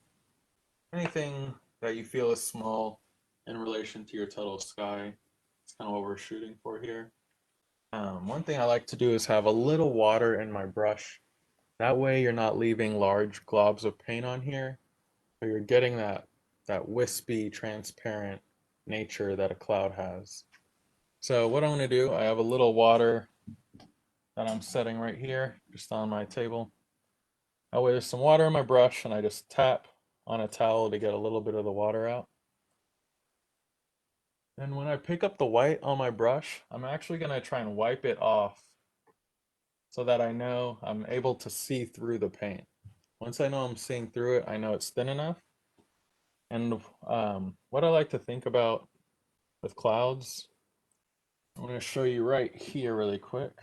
anything that you feel is small in relation to your total sky, it's kind of what we're shooting for here. One thing I like to do is have a little water in my brush. That way you're not leaving large globs of paint on here, but you're getting that wispy, transparent nature that a cloud has. So what I'm going to do, I have a little water that I'm setting right here, just on my table. That way there's some water in my brush, and I just tap on a towel to get a little bit of the water out. And when I pick up the white on my brush, I'm actually going to try and wipe it off so that I know I'm able to see through the paint. Once I know I'm seeing through it, I know it's thin enough. And what I like to think about with clouds, I'm going to show you right here really quick,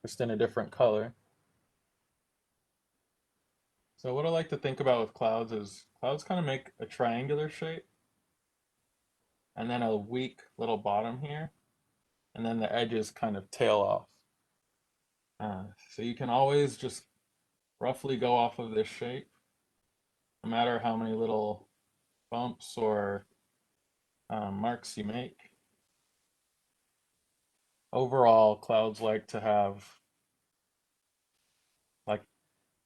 just in a different color. So what I like to think about with clouds is clouds kind of make a triangular shape and then a weak little bottom here, and then the edges kind of tail off. So you can always just roughly go off of this shape, no matter how many little bumps or marks you make. Overall, clouds like to have, like,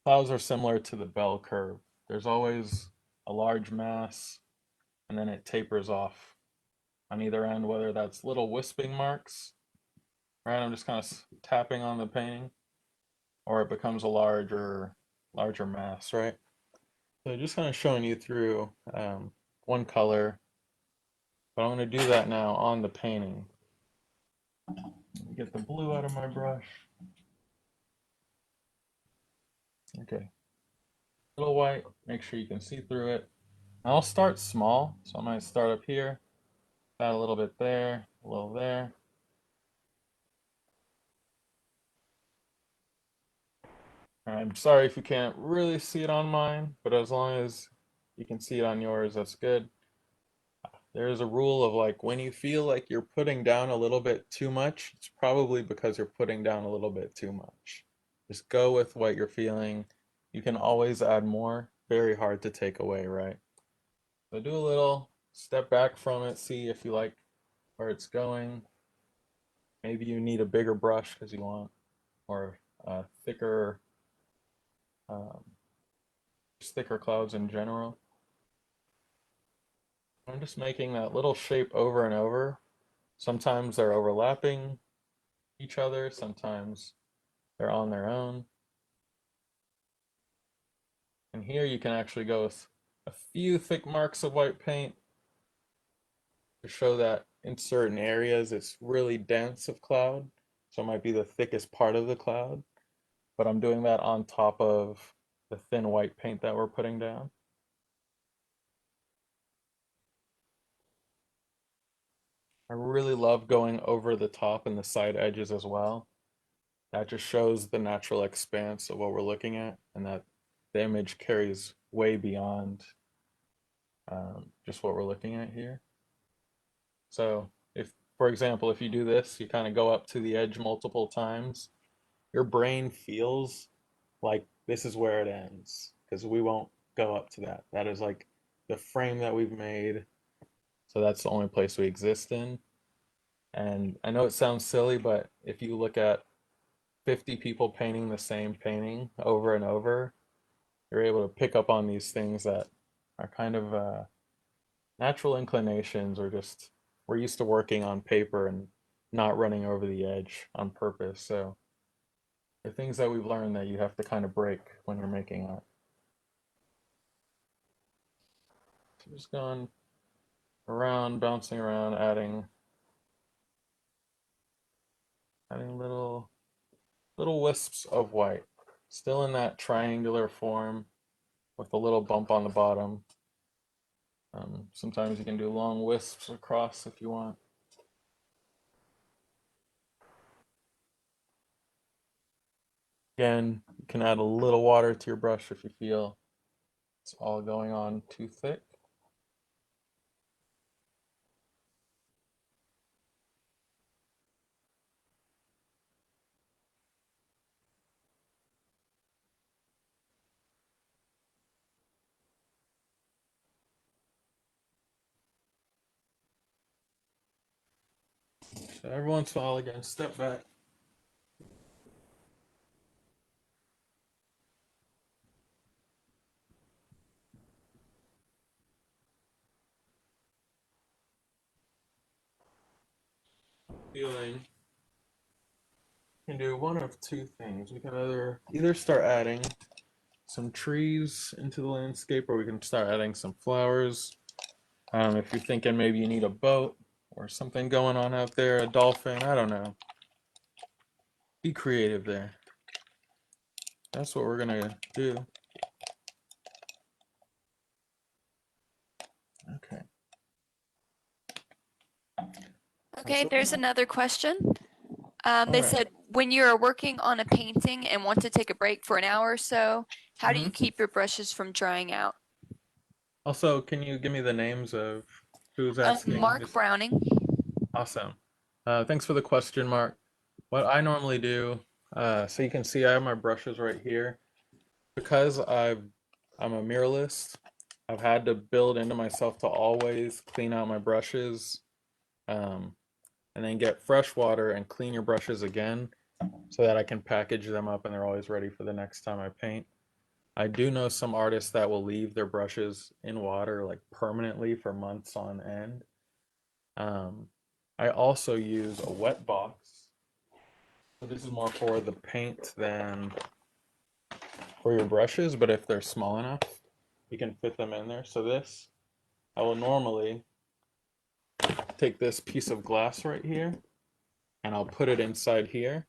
clouds are similar to the bell curve. There's always a large mass, and then it tapers off on either end, whether that's little wisping marks, right? I'm just kind of tapping on the painting, or it becomes a larger mass, right? So just kind of showing you through one color, but I'm going to do that now on the painting. Get the blue out of my brush. Okay, a little white, make sure you can see through it. I'll start small, so I might start up here, add a little bit there, a little there. I'm sorry if you can't really see it on mine, but as long as you can see it on yours, that's good. There's a rule of, like, when you feel like you're putting down a little bit too much, it's probably because you're putting down a little bit too much. Just go with what you're feeling. You can always add more. Very hard to take away, right? So do a little, step back from it, see if you like where it's going. Maybe you need a bigger brush because you want, or thicker, um, just thicker clouds in general. I'm just making that little shape over and over. Sometimes they're overlapping each other, sometimes they're on their own. And here you can actually go with a few thick marks of white paint to show that in certain areas it's really dense of cloud. So it might be the thickest part of the cloud, but I'm doing that on top of the thin white paint that we're putting down. I really love going over the top and the side edges as well. That just shows the natural expanse of what we're looking at, and that the image carries way beyond just what we're looking at here. So if, for example, if you do this, you kind of go up to the edge multiple times, your brain feels like this is where it ends, because we won't go up to that. That is like the frame that we've made. So that's the only place we exist in. And I know it sounds silly, but if you look at 50 people painting the same painting over and over, you're able to pick up on these things that are kind of natural inclinations, or just we're used to working on paper and not running over the edge on purpose. So the things that we've learned that you have to kind of break when you're making art. So just going around, bouncing around, adding little wisps of white, still in that triangular form with a little bump on the bottom. Sometimes you can do long wisps across if you want. Again, you can add a little water to your brush if you feel it's all going on too thick. So every once in a while, again, step back. Feeling. You can do one of two things. We can either start adding some trees into the landscape, or we can start adding some flowers. If you're thinking maybe you need a boat or something going on out there, a dolphin, I don't know. Be creative there. That's what we're gonna do. Okay. Okay, So there's another question. all They right. said, when you're working on a painting and want to take a break for an hour or so, how do you keep your brushes from drying out? Also, can you give me the names of who's asking? Mark Browning. Awesome. Thanks for the question, Mark. What I normally do, so you can see I have my brushes right here. Because I'm a muralist, I've had to build into myself to always clean out my brushes, um, and then get fresh water and clean your brushes again so that I can package them up and they're always ready for the next time I paint. I do know some artists that will leave their brushes in water like permanently for months on end. Um, I also use a wet box. So this is more for the paint than for your brushes, but if they're small enough, you can fit them in there. So this, I will normally take this piece of glass right here and I'll put it inside here.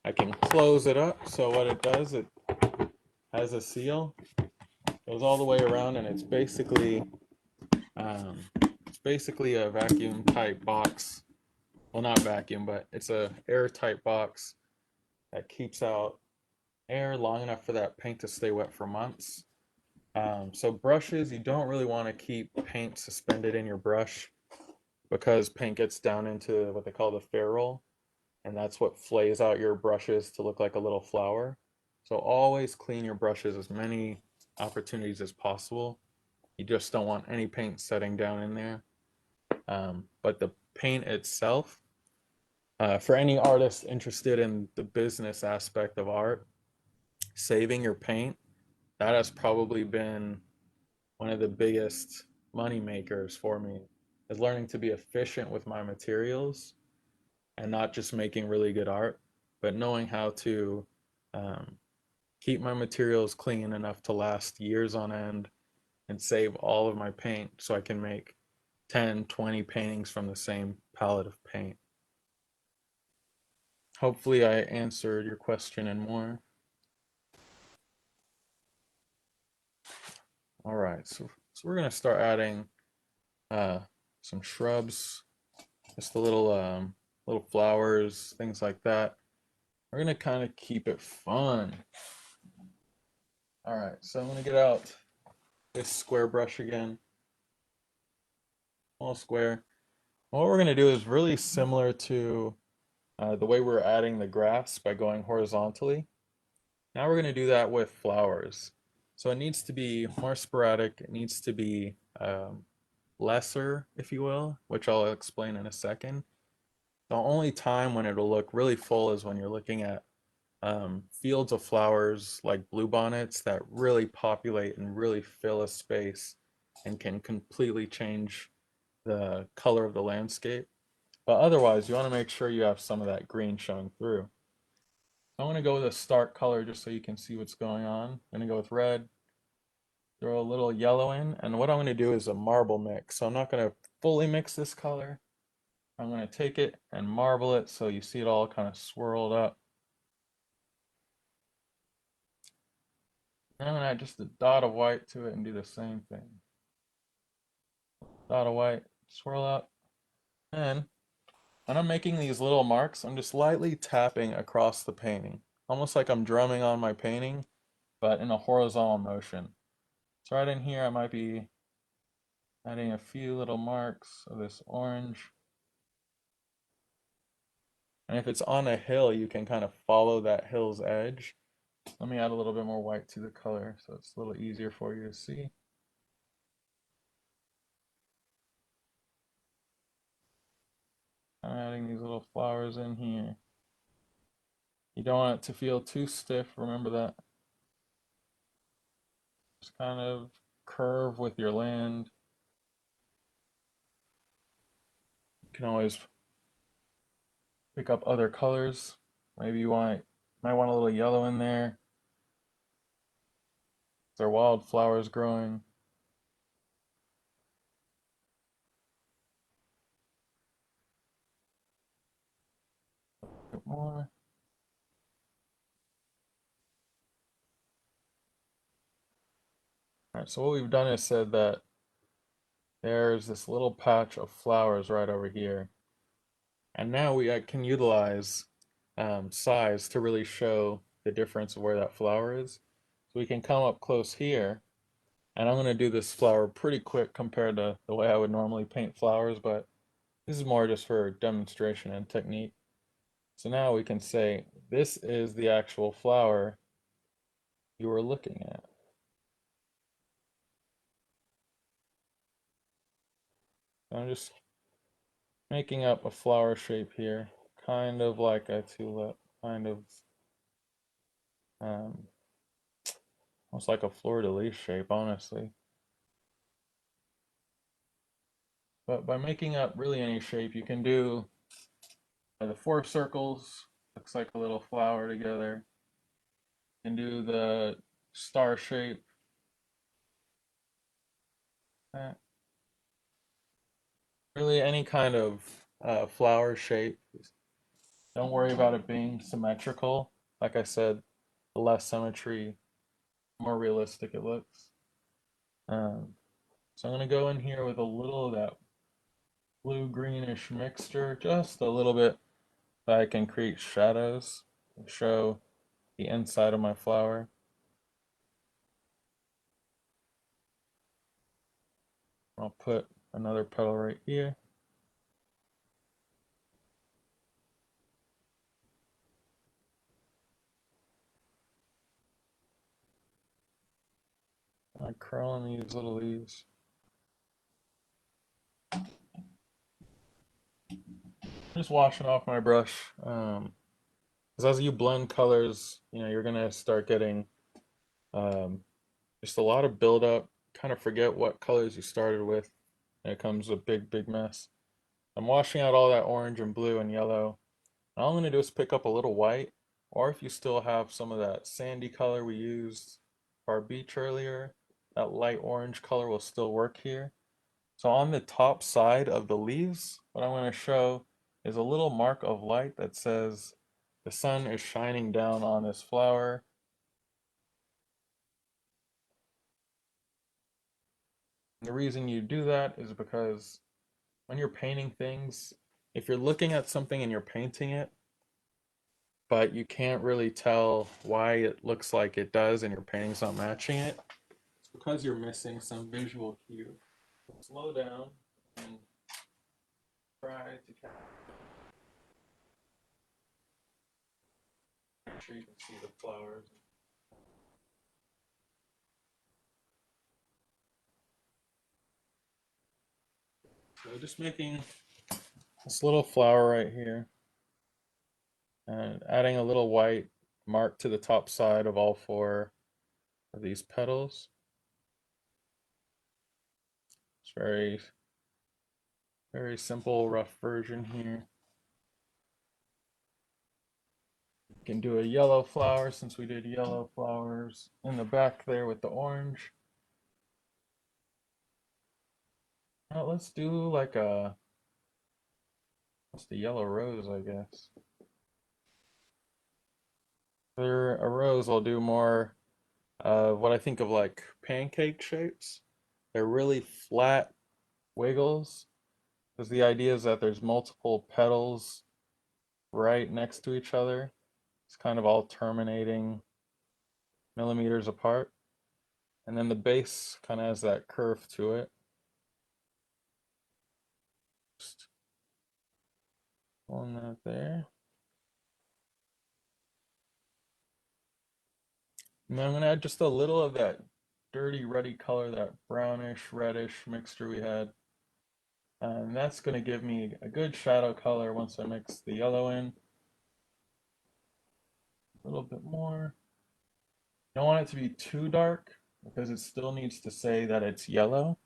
I can close it up. So what it does, it has a seal, goes all the way around, and um, it's basically a vacuum type box. Well, not vacuum, but it's a airtight box that keeps out air long enough for that paint to stay wet for months. So brushes, you don't really want to keep paint suspended in your brush because paint gets down into what they call the ferrule, and that's what flays out your brushes to look like a little flower. So always clean your brushes as many opportunities as possible. You just don't want any paint setting down in there. But the paint itself, for any artist interested in the business aspect of art, saving your paint, that has probably been one of the biggest money makers for me, is learning to be efficient with my materials and not just making really good art, but knowing how to um, keep my materials clean enough to last years on end and save all of my paint so I can make 10, 20 paintings from the same palette of paint. Hopefully I answered your question and more. All right, so we're gonna start adding uh, some shrubs, just a little flowers, things like that. We're gonna kind of keep it fun. All right, so I'm gonna get out this square brush again, small square. What we're gonna do is really similar to the way we're adding the grass by going horizontally. Now we're gonna do that with flowers. So it needs to be more sporadic. It needs to be lesser, if you will, which I'll explain in a second. The only time when it'll look really full is when you're looking at fields of flowers like bluebonnets that really populate and really fill a space and can completely change the color of the landscape. But otherwise, you want to make sure you have some of that green showing through. So I'm going to go with a stark color just so you can see what's going on. I'm going to go with red, throw a little yellow in, and what I'm going to do is a marble mix. So I'm not going to fully mix this color. I'm going to take it and marble it so you see it all kind of swirled up. And I'm going to add just a dot of white to it and do the same thing. Dot of white, swirl up. And when I'm making these little marks, I'm just lightly tapping across the painting, almost like I'm drumming on my painting, but in a horizontal motion. So right in here, I might be adding a few little marks of this orange. And if it's on a hill, you can kind of follow that hill's edge. Let me add a little bit more white to the color so it's a little easier for you to see. kind of adding these little flowers in here. You don't want it to feel too stiff, remember that. Just kind of curve with your land. You can always pick up other colors. Maybe you might want a little yellow in there. There are wildflowers growing. A bit more. All right, so what we've done is said that there's this little patch of flowers right over here. And now we can utilize size to really show the difference of where that flower is. So we can come up close here, and I'm going to do this flower pretty quick compared to the way I would normally paint flowers, but this is more just for demonstration and technique. So now we can say, this is the actual flower you were looking at. I'm just making up a flower shape here, kind of like a tulip, kind of um, almost like a fleur-de-lis shape, honestly. But by making up really any shape, you can do the 4 circles, looks like a little flower together. You can do the star shape. Really any kind of flower shape. Don't worry about it being symmetrical. Like I said, the less symmetry, the more realistic it looks. So I'm going to go in here with a little of that blue-greenish mixture, just a little bit, so I can create shadows and show the inside of my flower. I'll put another petal right here. I curl in these little leaves. Just washing off my brush. Because as you blend colors, you're gonna start getting just a lot of buildup. Kind of forget what colors you started with, and it comes a big mess. I'm washing out all that orange and blue and yellow. All I'm gonna do is pick up a little white, or if you still have some of that sandy color we used for our beach earlier, that light orange color will still work here. So on the top side of the leaves, what I'm going to show is a little mark of light that says the sun is shining down on this flower. And the reason you do that is because when you're painting things, if you're looking at something and you're painting it, but you can't really tell why it looks like it does and your painting's not matching it, it's because you're missing some visual cue. Slow down and try to make sure you can see the flowers. So just making this little flower right here and adding a little white mark to the top side of all 4 of these petals. It's very simple, rough version here. You can do a yellow flower since we did yellow flowers in the back there with the orange. Now let's do like what's the yellow rose, I guess. For a rose, I'll do more what I think of like pancake shapes. They're really flat wiggles, because the idea is that there's multiple petals right next to each other. It's kind of all terminating millimeters apart. And then the base kind of has that curve to it. Just on that there. And then I'm going to add just a little of that dirty ruddy color, that brownish reddish mixture we had. And that's going to give me a good shadow color once I mix the yellow in. A little bit more. Don't want it to be too dark because it still needs to say that it's yellow,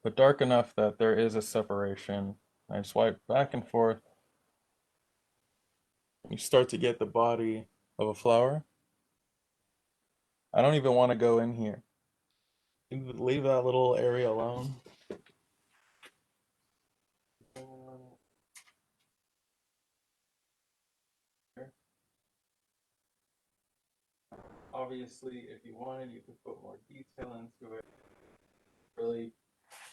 but dark enough that there is a separation. I swipe back and forth. You start to get the body of a flower. I don't even want to go in here. Leave that little area alone. Obviously, if you wanted, you could put more detail into it. Really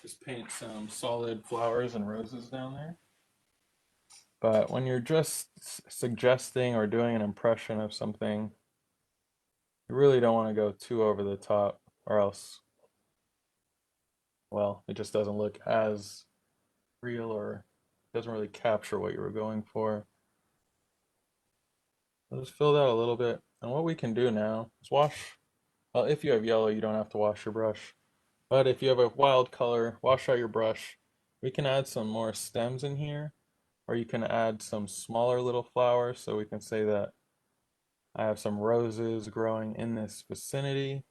just paint some solid flowers and roses down there. But when you're just suggesting or doing an impression of something, you really don't want to go too over the top, or else, well, it just doesn't look as real or doesn't really capture what you were going for. So just fill that a little bit. And what we can do now is wash. Well, if you have yellow, you don't have to wash your brush. But if you have a wild color, wash out your brush. We can add some more stems in here, or you can add some smaller little flowers. So we can say that I have some roses growing in this vicinity.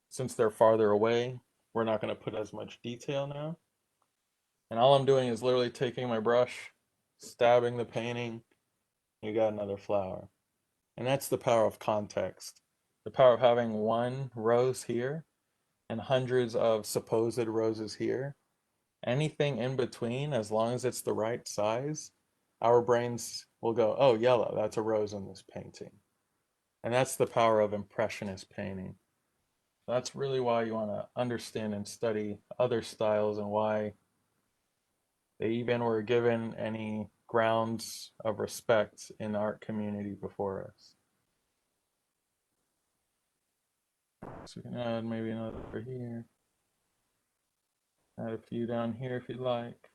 Since they're farther away, we're not going to put as much detail now. And all I'm doing is literally taking my brush, stabbing the painting, you got another flower. And that's the power of context. The power of having one rose here and hundreds of supposed roses here. Anything in between, as long as it's the right size, our brains will go, oh, yellow, that's a rose in this painting. And that's the power of impressionist painting. That's really why you want to understand and study other styles and why they even were given any grounds of respect in the art community before us. So we can add maybe another over here. Add a few down here if you'd like.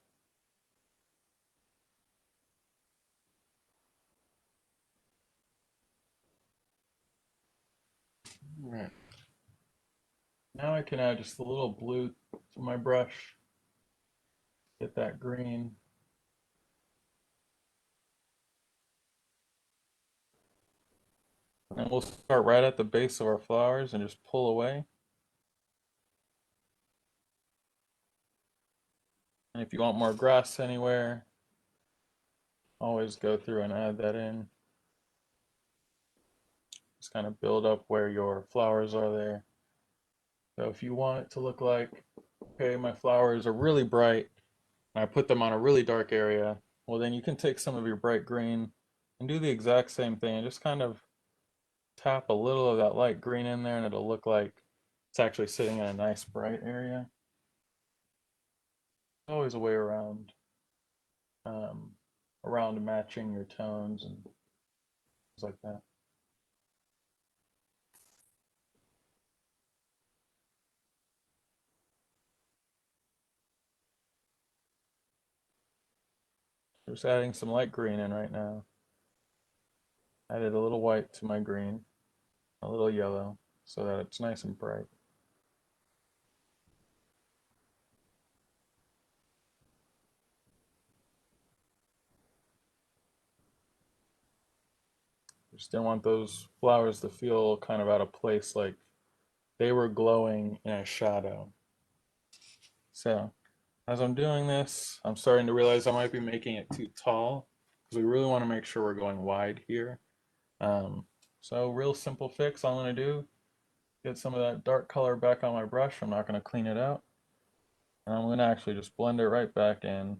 All right. Now I can add just a little blue to my brush. Get that green. And we'll start right at the base of our flowers and just pull away. And if you want more grass anywhere, always go through and add that in. Just kind of build up where your flowers are there. So if you want it to look like, okay, my flowers are really bright, and I put them on a really dark area, well then you can take some of your bright green and do the exact same thing and just kind of tap a little of that light green in there and it'll look like it's actually sitting in a nice bright area. Always a way around around matching your tones and things like that. Just adding some light green in right now. Added a little white to my green, a little yellow, so that it's nice and bright. Just didn't want those flowers to feel kind of out of place, like they were glowing in a shadow. So as I'm doing this, I'm starting to realize I might be making it too tall because we really want to make sure we're going wide here. So real simple fix, all I'm going to do, get some of that dark color back on my brush. I'm not going to clean it out. And I'm going to actually just blend it right back in.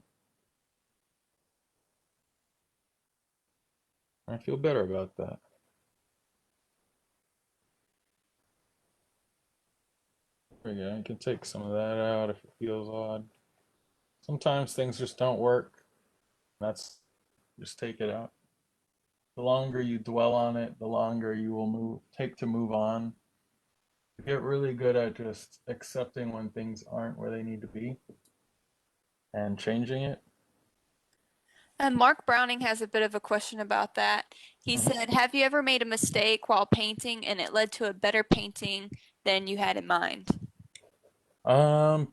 I feel better about that. There we go. You can take some of that out if it feels odd. Sometimes things just don't work. That's just take it out. The longer you dwell on it, the longer you will take to move on. Get really good at just accepting when things aren't where they need to be and changing it. And Mark Browning has a bit of a question about that. He said, have you ever made a mistake while painting and it led to a better painting than you had in mind? Um,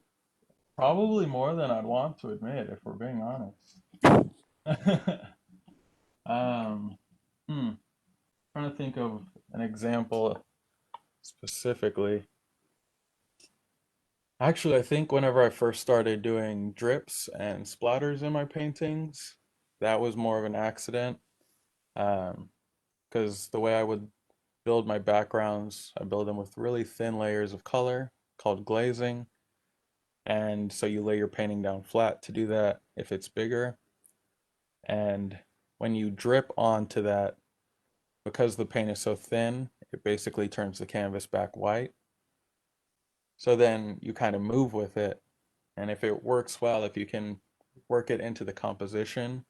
Probably more than I'd want to admit, if we're being honest. um, hmm, Trying to think of an example specifically. Actually, I think whenever I first started doing drips and splatters in my paintings, that was more of an accident. Because the way I would build my backgrounds, I build them with really thin layers of color called glazing. And so you lay your painting down flat to do that if it's bigger. And when you drip onto that, because the paint is so thin, it basically turns the canvas back white. So then you kind of move with it. And if it works well, if you can work it into the composition,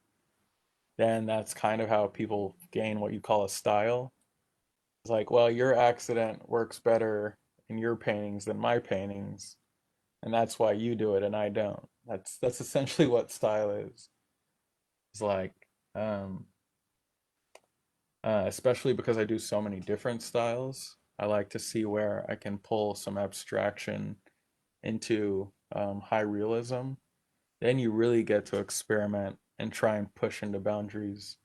then that's kind of how people gain what you call a style. It's like, well, your accident works better in your paintings than my paintings, and that's why you do it and I don't. That's essentially what style is. It's like, um, especially because I do so many different styles, I like to see where I can pull some abstraction into high realism. Then you really get to experiment and try and push into boundaries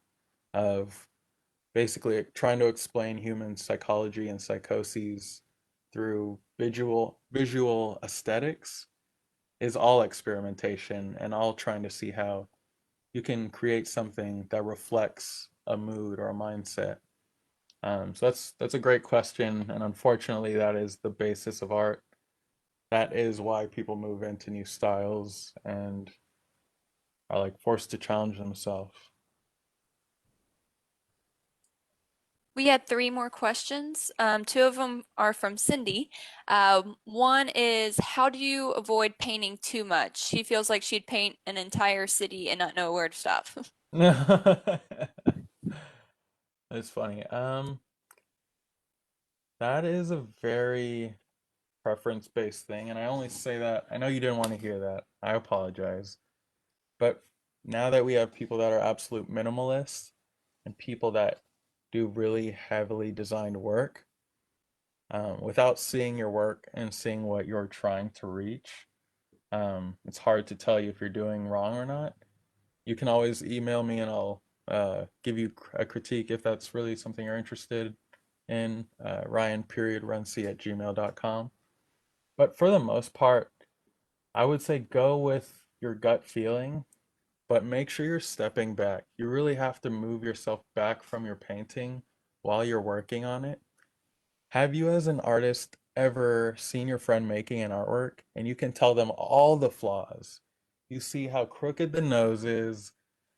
of basically trying to explain human psychology and psychoses through visual aesthetics is all experimentation and all trying to see how you can create something that reflects a mood or a mindset. So that's a great question, and unfortunately, that is the basis of art. That is why people move into new styles and are like forced to challenge themselves. We had three more questions. Two of them are from Cindy. One is, how do you avoid painting too much? She feels like she'd paint an entire city and not know where to stop. It's funny. That is a very preference-based thing, and I only say that. I know you didn't want to hear that. I apologize. But now that we have people that are absolute minimalists and people that do really heavily designed work, without seeing your work and seeing what you're trying to reach, it's hard to tell you if you're doing wrong or not. You can always email me and I'll give you a critique if that's really something you're interested in. Ryan.Runcie@gmail.com. But for the most part, I would say go with your gut feeling, but make sure you're stepping back. You really have to move yourself back from your painting while you're working on it. Have you, as an artist, ever seen your friend making an artwork and you can tell them all the flaws? You see how crooked the nose is,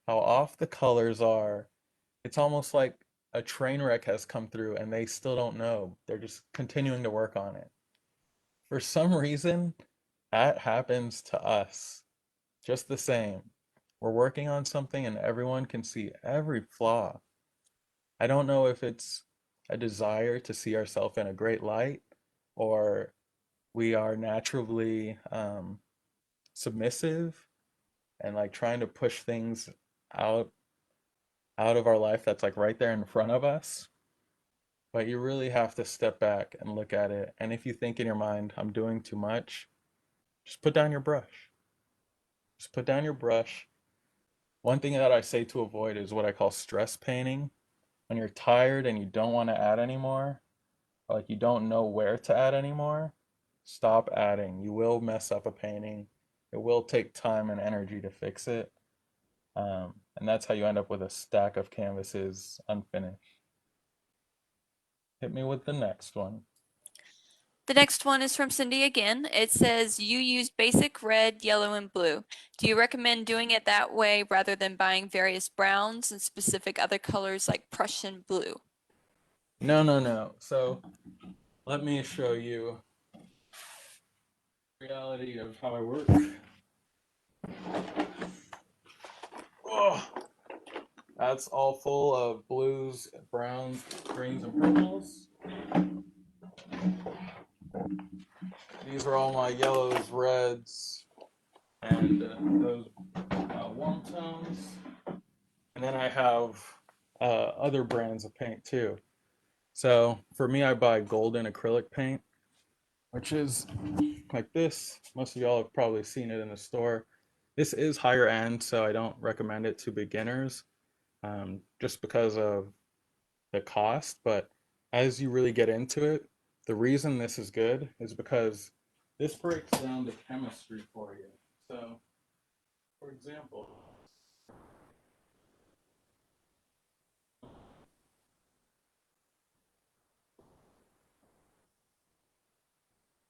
how off the colors are. It's almost like a train wreck has come through and they still don't know. They're just continuing to work on it. For some reason, that happens to us just the same. We're working on something and everyone can see every flaw. I don't know if it's a desire to see ourselves in a great light or we are naturally submissive and like trying to push things out out of our life that's like right there in front of us. But you really have to step back and look at it. And if you think in your mind, I'm doing too much, just put down your brush. Just put down your brush. One thing that I say to avoid is what I call stress painting. When you're tired and you don't want to add anymore, or like you don't know where to add anymore, stop adding. You will mess up a painting. It will take time and energy to fix it. And that's how you end up with a stack of canvases unfinished. Hit me with the next one. The next one is from Cindy again. It says, you use basic red, yellow, and blue. Do you recommend doing it that way rather than buying various browns and specific other colors like Prussian blue? No, no, no. So let me show you the reality of how I work. Oh, that's all full of blues, browns, greens, and purples. These are all my yellows, reds, and those warm tones. And then I have other brands of paint too. So for me, I buy golden acrylic paint. which is like this. Most of y'all have probably seen it in the store. This is higher end, so I don't recommend it to beginners, just because of the cost. But as you really get into it, the reason this is good is because this breaks down the chemistry for you. So, for example,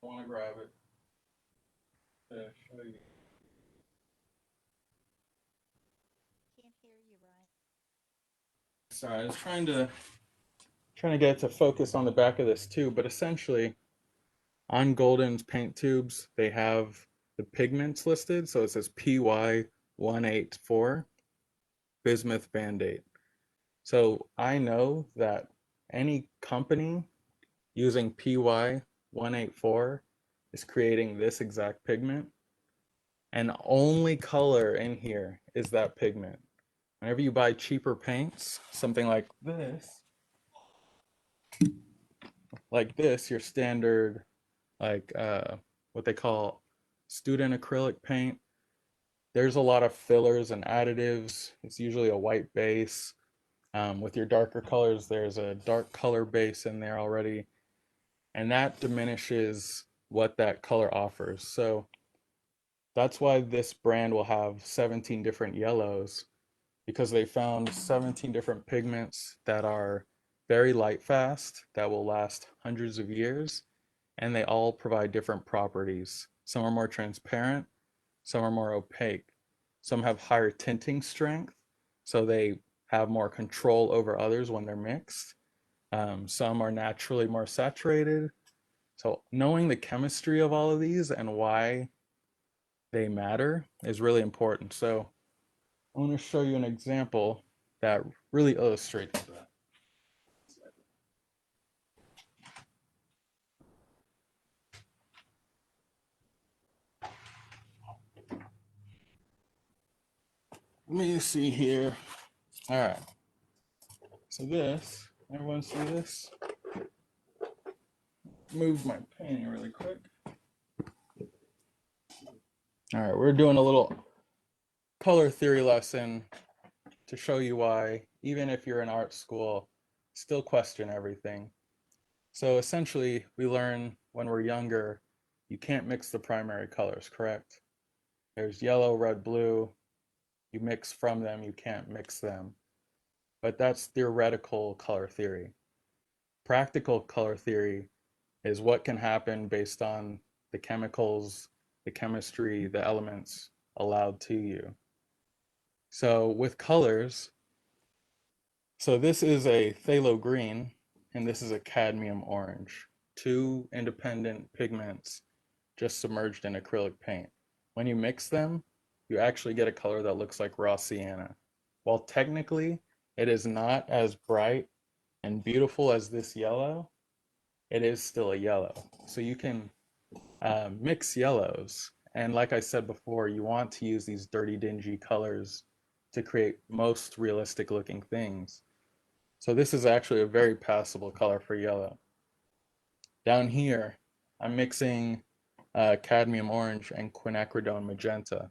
I want to grab it to show you. Can't hear you, Ryan. Sorry, I was trying to get it to focus on the back of this too, but essentially on Golden's paint tubes, they have the pigments listed. So it says PY184 bismuth bandate. So I know that any company using PY184 is creating this exact pigment, and the only color in here is that pigment. Whenever you buy cheaper paints, something like this, your standard, like what they call student acrylic paint, there's a lot of fillers and additives. It's usually a white base. With your darker colors, there's a dark color base in there already, and that diminishes what that color offers. So that's why this brand will have 17 different yellows, because they found 17 different pigments that are very light fast, that will last hundreds of years, and they all provide different properties. Some are more transparent, some are more opaque, some have higher tinting strength, so they have more control over others when they're mixed. Some are naturally more saturated. So knowing the chemistry of all of these and why they matter is really important. So I want to show you an example that really illustrates that. Let me see here. All right. So this, everyone see this? Move my painting really quick. All right, we're doing a little color theory lesson to show you why, even if you're in art school, still question everything. So essentially, we learn when we're younger, you can't mix the primary colors, correct? There's yellow, red, blue. You mix from them, you can't mix them. But that's theoretical color theory. Practical color theory is what can happen based on the chemicals, the chemistry, the elements allowed to you. So with colors, so this is a phthalo green and this is a cadmium orange, two independent pigments just submerged in acrylic paint. When you mix them, you actually get a color that looks like raw sienna. While technically it is not as bright and beautiful as this yellow, it is still a yellow. So you can mix yellows. And like I said before, you want to use these dirty, dingy colors to create most realistic looking things. So this is actually a very passable color for yellow. Down here, I'm mixing cadmium orange and quinacridone magenta.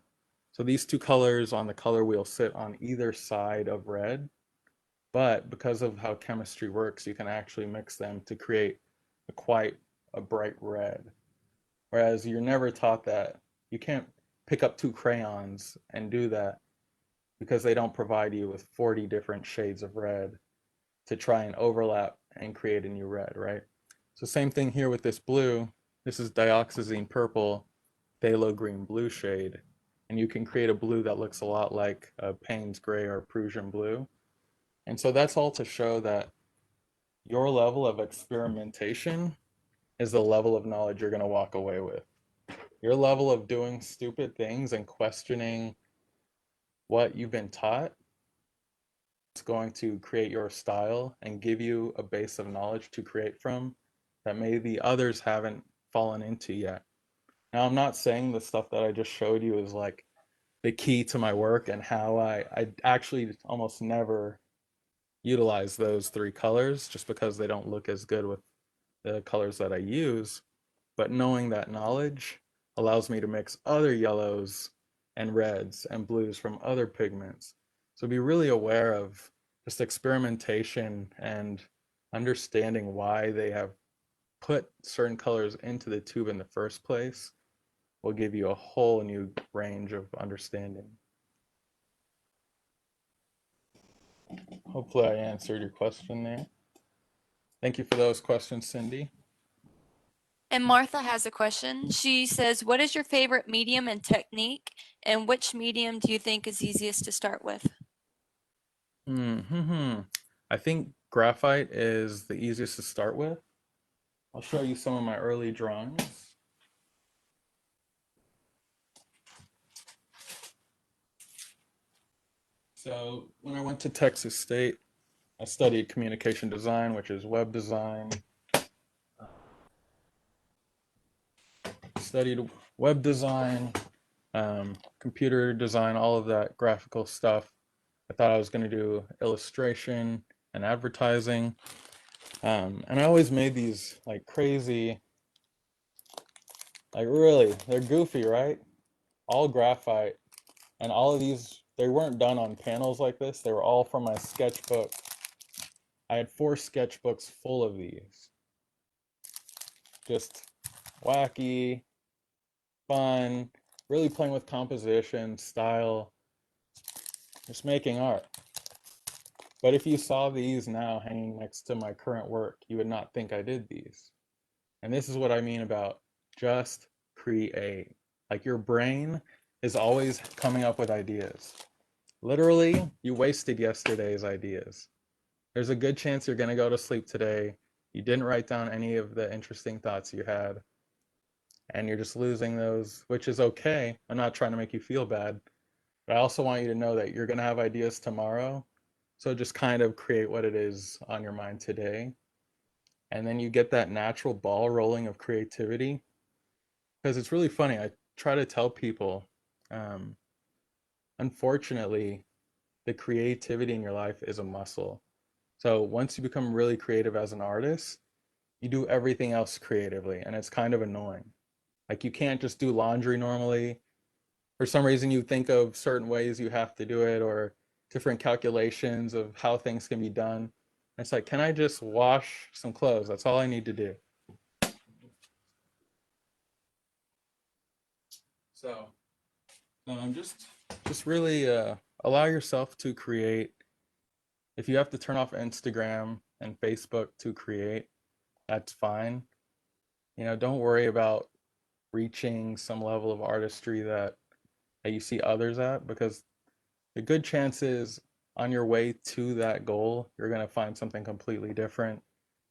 So these two colors on the color wheel sit on either side of red, but because of how chemistry works, you can actually mix them to create quite a bright red. Whereas you're never taught that. You can't pick up two crayons and do that because they don't provide you with 40 different shades of red to try and overlap and create a new red, right? So same thing here with this blue. This is dioxazine purple, phthalo green blue shade. And you can create a blue that looks a lot like a Payne's gray or Prussian blue. And so that's all to show that your level of experimentation is the level of knowledge you're going to walk away with. Your level of doing stupid things and questioning what you've been taught is going to create your style and give you a base of knowledge to create from that maybe others haven't fallen into yet. Now, I'm not saying the stuff that I just showed you is like the key to my work and how I actually almost never utilize those three colors just because they don't look as good with the colors that I use. but knowing that knowledge allows me to mix other yellows and reds and blues from other pigments. So be really aware of just experimentation and understanding why they have put certain colors into the tube in the first place will give you a whole new range of understanding. Hopefully I answered your question there. Thank you for those questions, Cindy. And Martha has a question. She says, what is your favorite medium and technique, and which medium do you think is easiest to start with? I think graphite is the easiest to start with. I'll show you some of my early drawings. So when I went to Texas State, I studied communication design, which is web design. Studied web design, computer design, all of that graphical stuff. I thought I was going to do illustration and advertising. And I always made these like crazy, like really, they're goofy, right? All graphite. And all of these, they weren't done on panels like this. They were all from my sketchbook. I had 4 sketchbooks full of these. Just wacky, fun, really playing with composition, style, just making art. But if you saw these now hanging next to my current work, you would not think I did these. And this is what I mean about just create. Like your brain is always coming up with ideas. Literally, you wasted yesterday's ideas. There's a good chance you're going to go to sleep today. You didn't write down any of the interesting thoughts you had, and you're just losing those, which is okay. I'm not trying to make you feel bad, but I also want you to know that you're going to have ideas tomorrow. So just kind of create what it is on your mind today. And then you get that natural ball rolling of creativity. Because it's really funny. I try to tell people, um, unfortunately, the creativity in your life is a muscle. So once you become really creative as an artist, you do everything else creatively, and it's kind of annoying. Like you can't just do laundry normally. For some reason, you think of certain ways you have to do it or different calculations of how things can be done. It's like, can I just wash some clothes? That's all I need to do. So, just really allow yourself to create. If you have to turn off Instagram and Facebook to create, that's fine. You know, don't worry about reaching some level of artistry that you see others at, because the good chance is on your way to that goal, you're going to find something completely different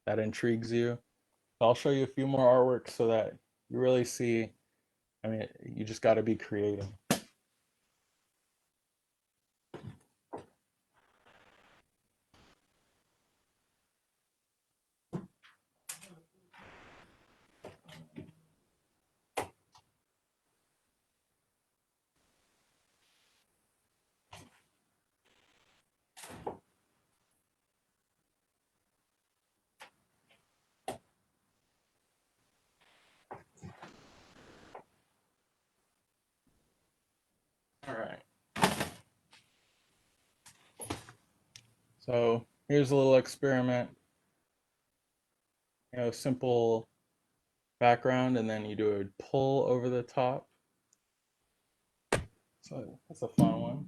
that intrigues you. So I'll show you a few more artworks so that you really see, I mean, you just got to be creative. All right. So here's a little experiment, simple background, and then you do a pull over the top. So that's a fun one.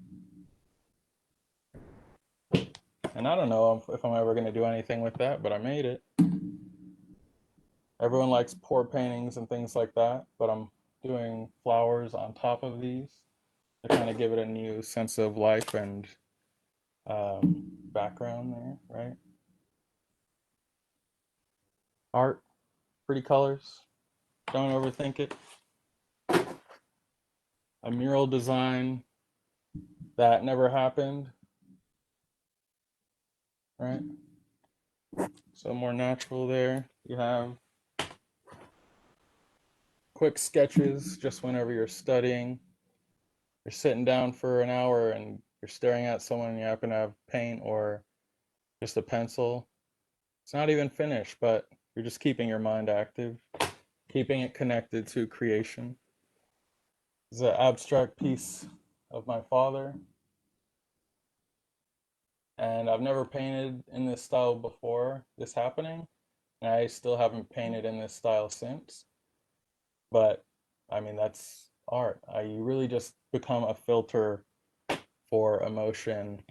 And I don't know if I'm ever going to do anything with that, but I made it. Everyone likes pour paintings and things like that, but I'm doing flowers on top of these to kind of give it a new sense of life and background there, right? Art, pretty colors. Don't overthink it. A mural design that never happened, right? So more natural there. You have quick sketches just whenever you're studying. You're sitting down for an hour and you're staring at someone and you happen to have paint or just a pencil. It's not even finished, but you're just keeping your mind active. keeping it connected to creation. It's an abstract piece of my father, and I've never painted in this style before this happening, and I still haven't painted in this style since. But I mean, that's art. You really just become a filter for emotion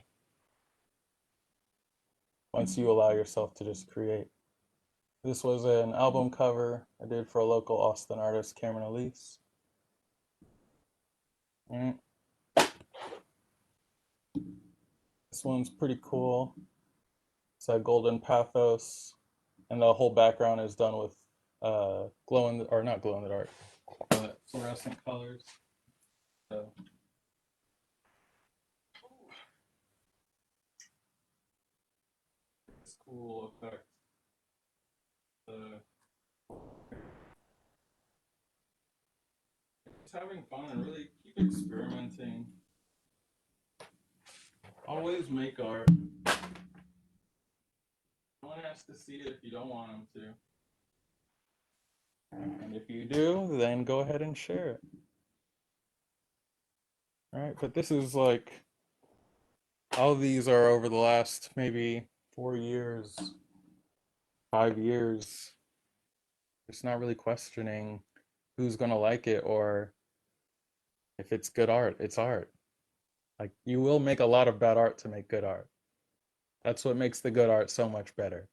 once you allow yourself to just create. This was an album cover I did for a local Austin artist, Cameron Elise. Mm. This one's pretty cool. It's a golden pathos, and the whole background is done with glow in the, or not glow in the dark, fluorescent colors. So it's cool effect. Just having fun and really keep experimenting. Always make art. No one has to see it if you don't want them to. And if you do, then go ahead and share it. All right, but this is like, all of these are over the last maybe 4 years, 5 years. It's not really questioning who's gonna like it or if it's good art. It's art. Like, you will make a lot of bad art to make good art. That's what makes the good art so much better.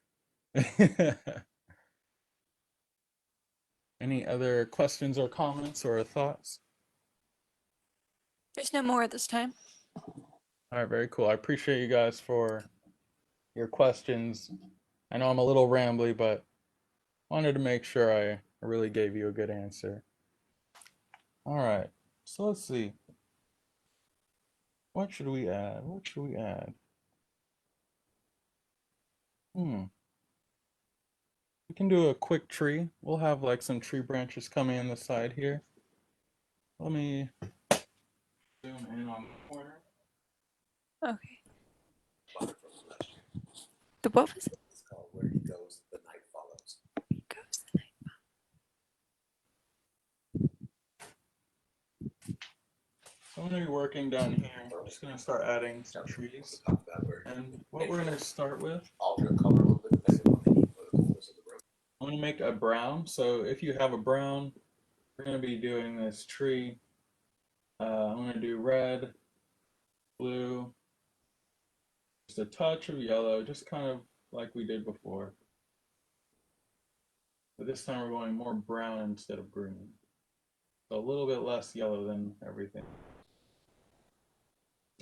Any other questions or comments or thoughts? There's no more at this time. All right, very cool. I appreciate you guys for your questions. I know I'm a little rambly, but wanted to make sure I really gave you a good answer. All right, so let's see. What should we add? What should we add? We can do a quick tree. We'll have like some tree branches coming in the side here. Let me zoom in on the corner. Okay. The what was it? It's called Where He Goes, the Night Follows. He goes the night. So I'm going to be working down here. I'm just going to start adding some trees. And what we're going to start with, Alter the color a little bit depending on the need for the coolness of the room. I'm going to make a brown. So if you have a brown, we're going to be doing this tree. I'm going to do red, blue, just a touch of yellow, just kind of like we did before. But this time we're going more brown instead of green. So a little bit less yellow than everything.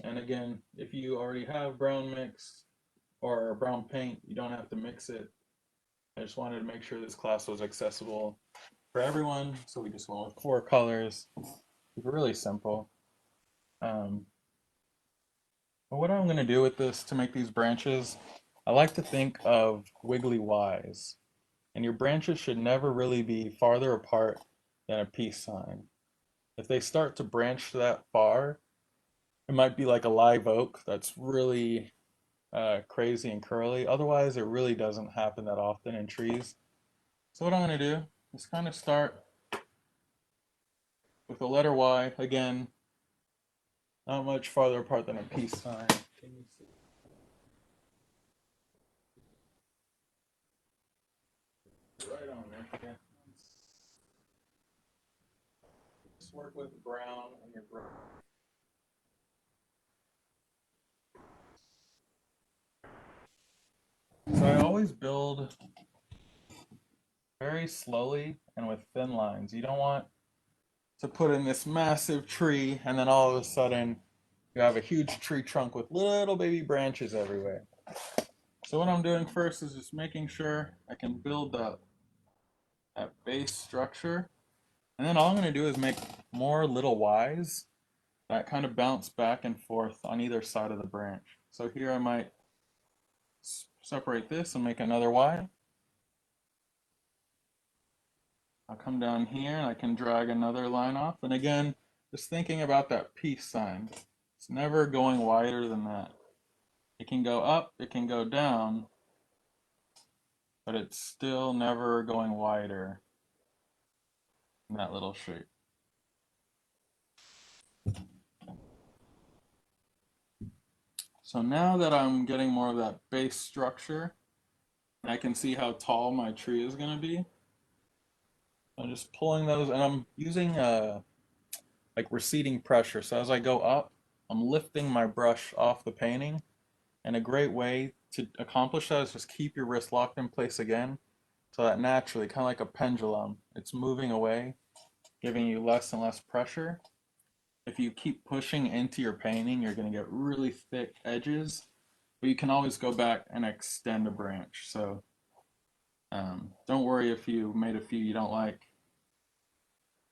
And again, if you already have brown mix or brown paint, you don't have to mix it. I just wanted to make sure this class was accessible for everyone, so we just went with 4 colors. It's really simple. But what I'm going to do with this to make these branches, I like to think of wiggly Ys. And your branches should never really be farther apart than a peace sign. If they start to branch that far, it might be like a live oak that's really crazy and curly. Otherwise, it really doesn't happen that often in trees. So what I'm going to do is kind of start with the letter Y. Again, not much farther apart than a peace sign. Right on there. Yeah. Just work with brown and your brown. So I always build very slowly and with thin lines. You don't want to put in this massive tree and then all of a sudden you have a huge tree trunk with little baby branches everywhere. So what I'm doing first is just making sure I can build that base structure. And then all I'm going to do is make more little Ys that kind of bounce back and forth on either side of the branch. So here I might separate this and make another Y. I'll come down here and I can drag another line off. And again, just thinking about that peace sign. It's never going wider than that. It can go up, it can go down, but it's still never going wider. in that little shape. So now that I'm getting more of that base structure, I can see how tall my tree is going to be. I'm just pulling those, and I'm using like receding pressure. So as I go up, I'm lifting my brush off the painting. And a great way to accomplish that is just keep your wrist locked in place again, so that naturally, kind of like a pendulum, it's moving away, giving you less and less pressure. If you keep pushing into your painting, you're going to get really thick edges, but you can always go back and extend a branch. So don't worry if you made a few you don't like.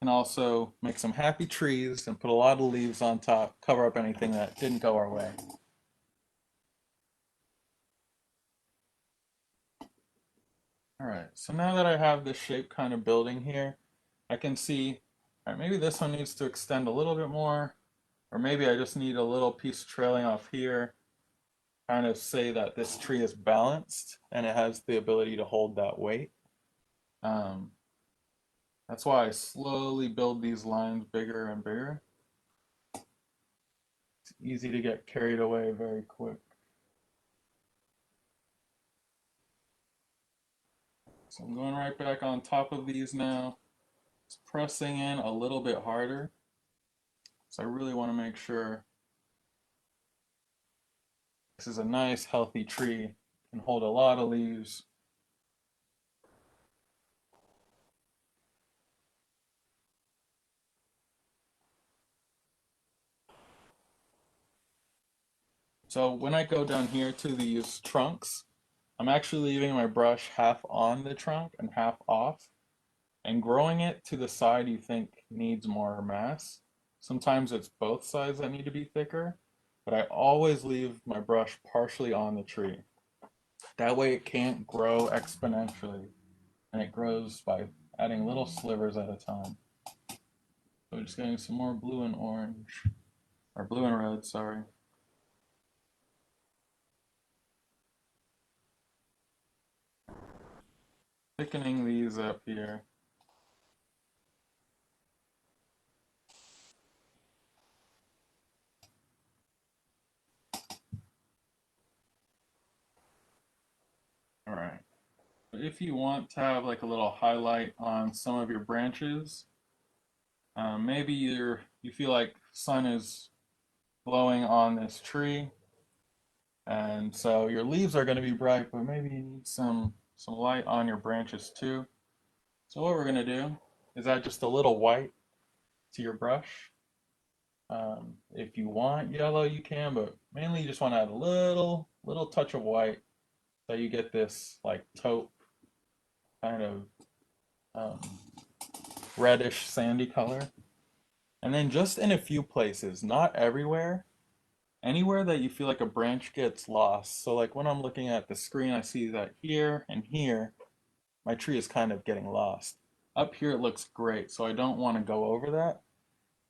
You can also make some happy trees and put a lot of leaves on top, cover up anything that didn't go our way. All right, so now that I have this shape kind of building here, I can see, all right, maybe this one needs to extend a little bit more, or maybe I just need a little piece trailing off here, kind of say that this tree is balanced and it has the ability to hold that weight. Um, that's why I slowly build these lines bigger and bigger. It's easy to get carried away very quick. So I'm going right back on top of these now, just pressing in a little bit harder. So I really want to make sure this is a nice healthy tree, can hold a lot of leaves. So when I go down here to these trunks, I'm actually leaving my brush half on the trunk and half off, and growing it to the side you think needs more mass. Sometimes it's both sides that need to be thicker, but I always leave my brush partially on the tree. That way it can't grow exponentially, and it grows by adding little slivers at a time. So just getting some more blue and orange, or blue and red, sorry. Thickening these up here. All right. If you want to have like a little highlight on some of your branches, maybe you feel like sun is glowing on this tree, and so your leaves are going to be bright, but maybe you need some light on your branches too. So what we're going to do is add just a little white to your brush. If you want yellow, you can, but mainly you just want to add a little touch of white, so you get this like taupe kind of um, reddish sandy color. And then just in a few places, not everywhere, anywhere that you feel like a branch gets lost. So like when I'm looking at the screen, I see that here and here, my tree is kind of getting lost. Up here it looks great, so I don't want to go over that.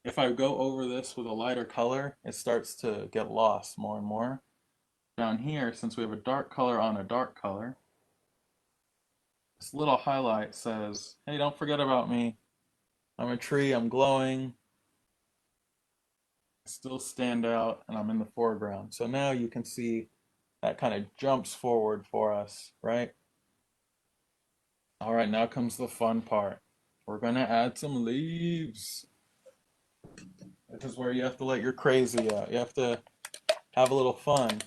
If I go over this with a lighter color, it starts to get lost more and more. Down here, since we have a dark color on a dark color, this little highlight says, hey, don't forget about me. I'm a tree, I'm glowing, I still stand out, and I'm in the foreground. So now you can see that kind of jumps forward for us, right? All right, now comes the fun part. We're gonna add some leaves. This is where you have to let your crazy out. You have to have a little fun.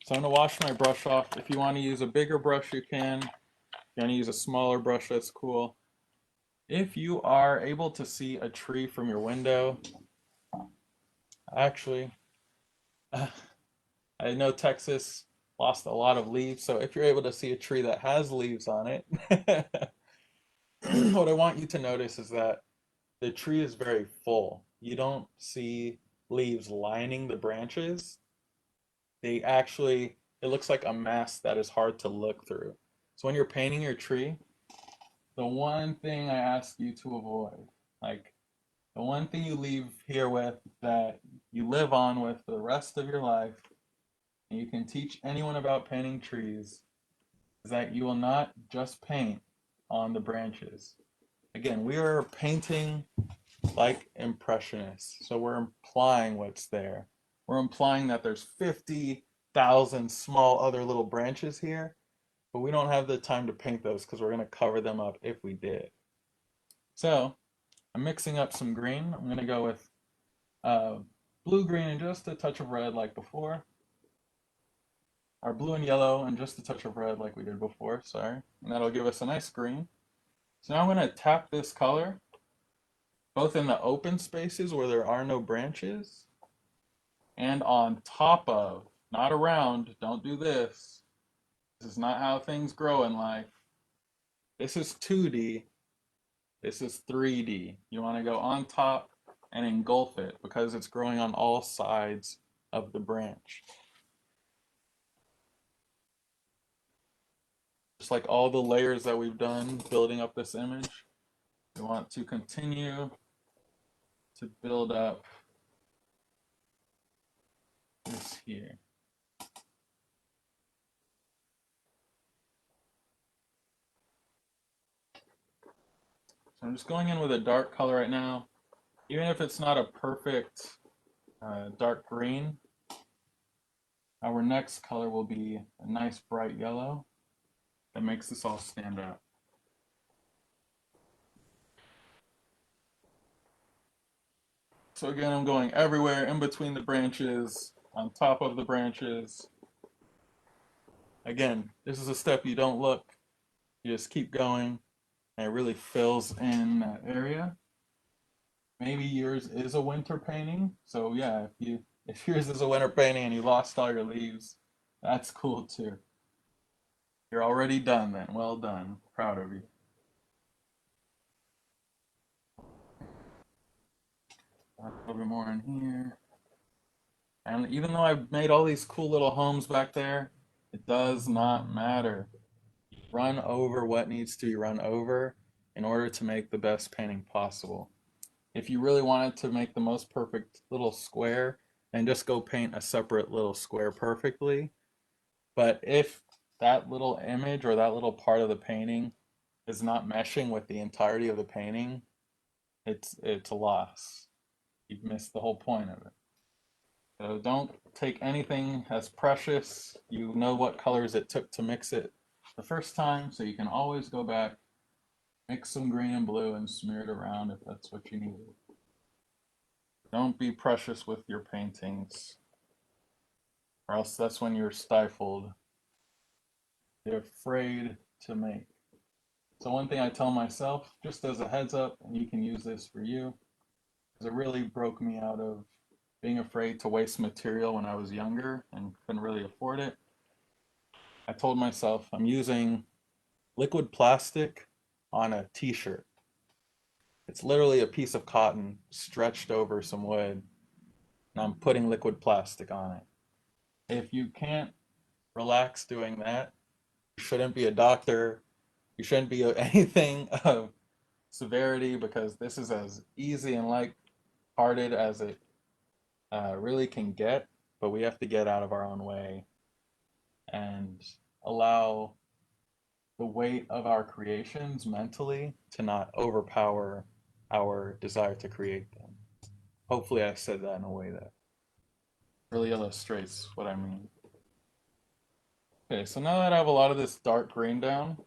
So I'm gonna wash my brush off. If you want to use a bigger brush, you can. If you want to use a smaller brush, that's cool. If you are able to see a tree from your window, actually, I know Texas lost a lot of leaves, so if you're able to see a tree that has leaves on it, what I want you to notice is that the tree is very full. You don't see leaves lining the branches. They actually, it looks like a mass that is hard to look through. So when you're painting your tree, the one thing I ask you to avoid, like the one thing you leave here with that you live on with for the rest of your life, and you can teach anyone about painting trees, is that you will not just paint on the branches. Again, we are painting like impressionists. So we're implying what's there. We're implying that there's 50,000 small other little branches here, but we don't have the time to paint those because we're going to cover them up if we did. So I'm mixing up some green. I'm going to go with blue, green, and just a touch of red like before. Or blue and yellow and just a touch of red like we did before, sorry. And that'll give us a nice green. So now I'm going to tap this color both in the open spaces where there are no branches and on top of, not around, don't do this. This is not how things grow in life. This is 2D, this is 3D. You want to go on top and engulf it because it's growing on all sides of the branch. Just like all the layers that we've done building up this image, we want to continue to build up this here. So I'm just going in with a dark color right now. Even if it's not a perfect dark green, our next color will be a nice bright yellow that makes this all stand out. So again, I'm going everywhere in between the branches, on top of the branches. Again, this is a step you don't look, you just keep going, and it really fills in that area. Maybe yours is a winter painting, so yeah, if yours is a winter painting and you lost all your leaves, that's cool too. You're already done then, well done, proud of you. A little bit more in here. And even though I've made all these cool little homes back there, it does not matter. Run over what needs to be run over in order to make the best painting possible. If you really wanted to make the most perfect little square, then just go paint a separate little square perfectly. But if that little image or that little part of the painting is not meshing with the entirety of the painting, it's a loss. You've missed the whole point of it. So don't take anything as precious. You know what colors it took to mix it the first time, so you can always go back, mix some green and blue, and smear it around if that's what you need. Don't be precious with your paintings, or else that's when you're stifled. You're afraid to make. So one thing I tell myself, just as a heads up, and you can use this for you, because it really broke me out of being afraid to waste material when I was younger and couldn't really afford it. I told myself I'm using liquid plastic on a t-shirt. It's literally a piece of cotton stretched over some wood, and I'm putting liquid plastic on it. If you can't relax doing that, you shouldn't be a doctor. You shouldn't be anything of severity, because this is as easy and light-hearted as it really can get, but we have to get out of our own way and allow the weight of our creations mentally to not overpower our desire to create them. Hopefully I said that in a way that really illustrates what I mean. Okay, so now that I have a lot of this dark green down,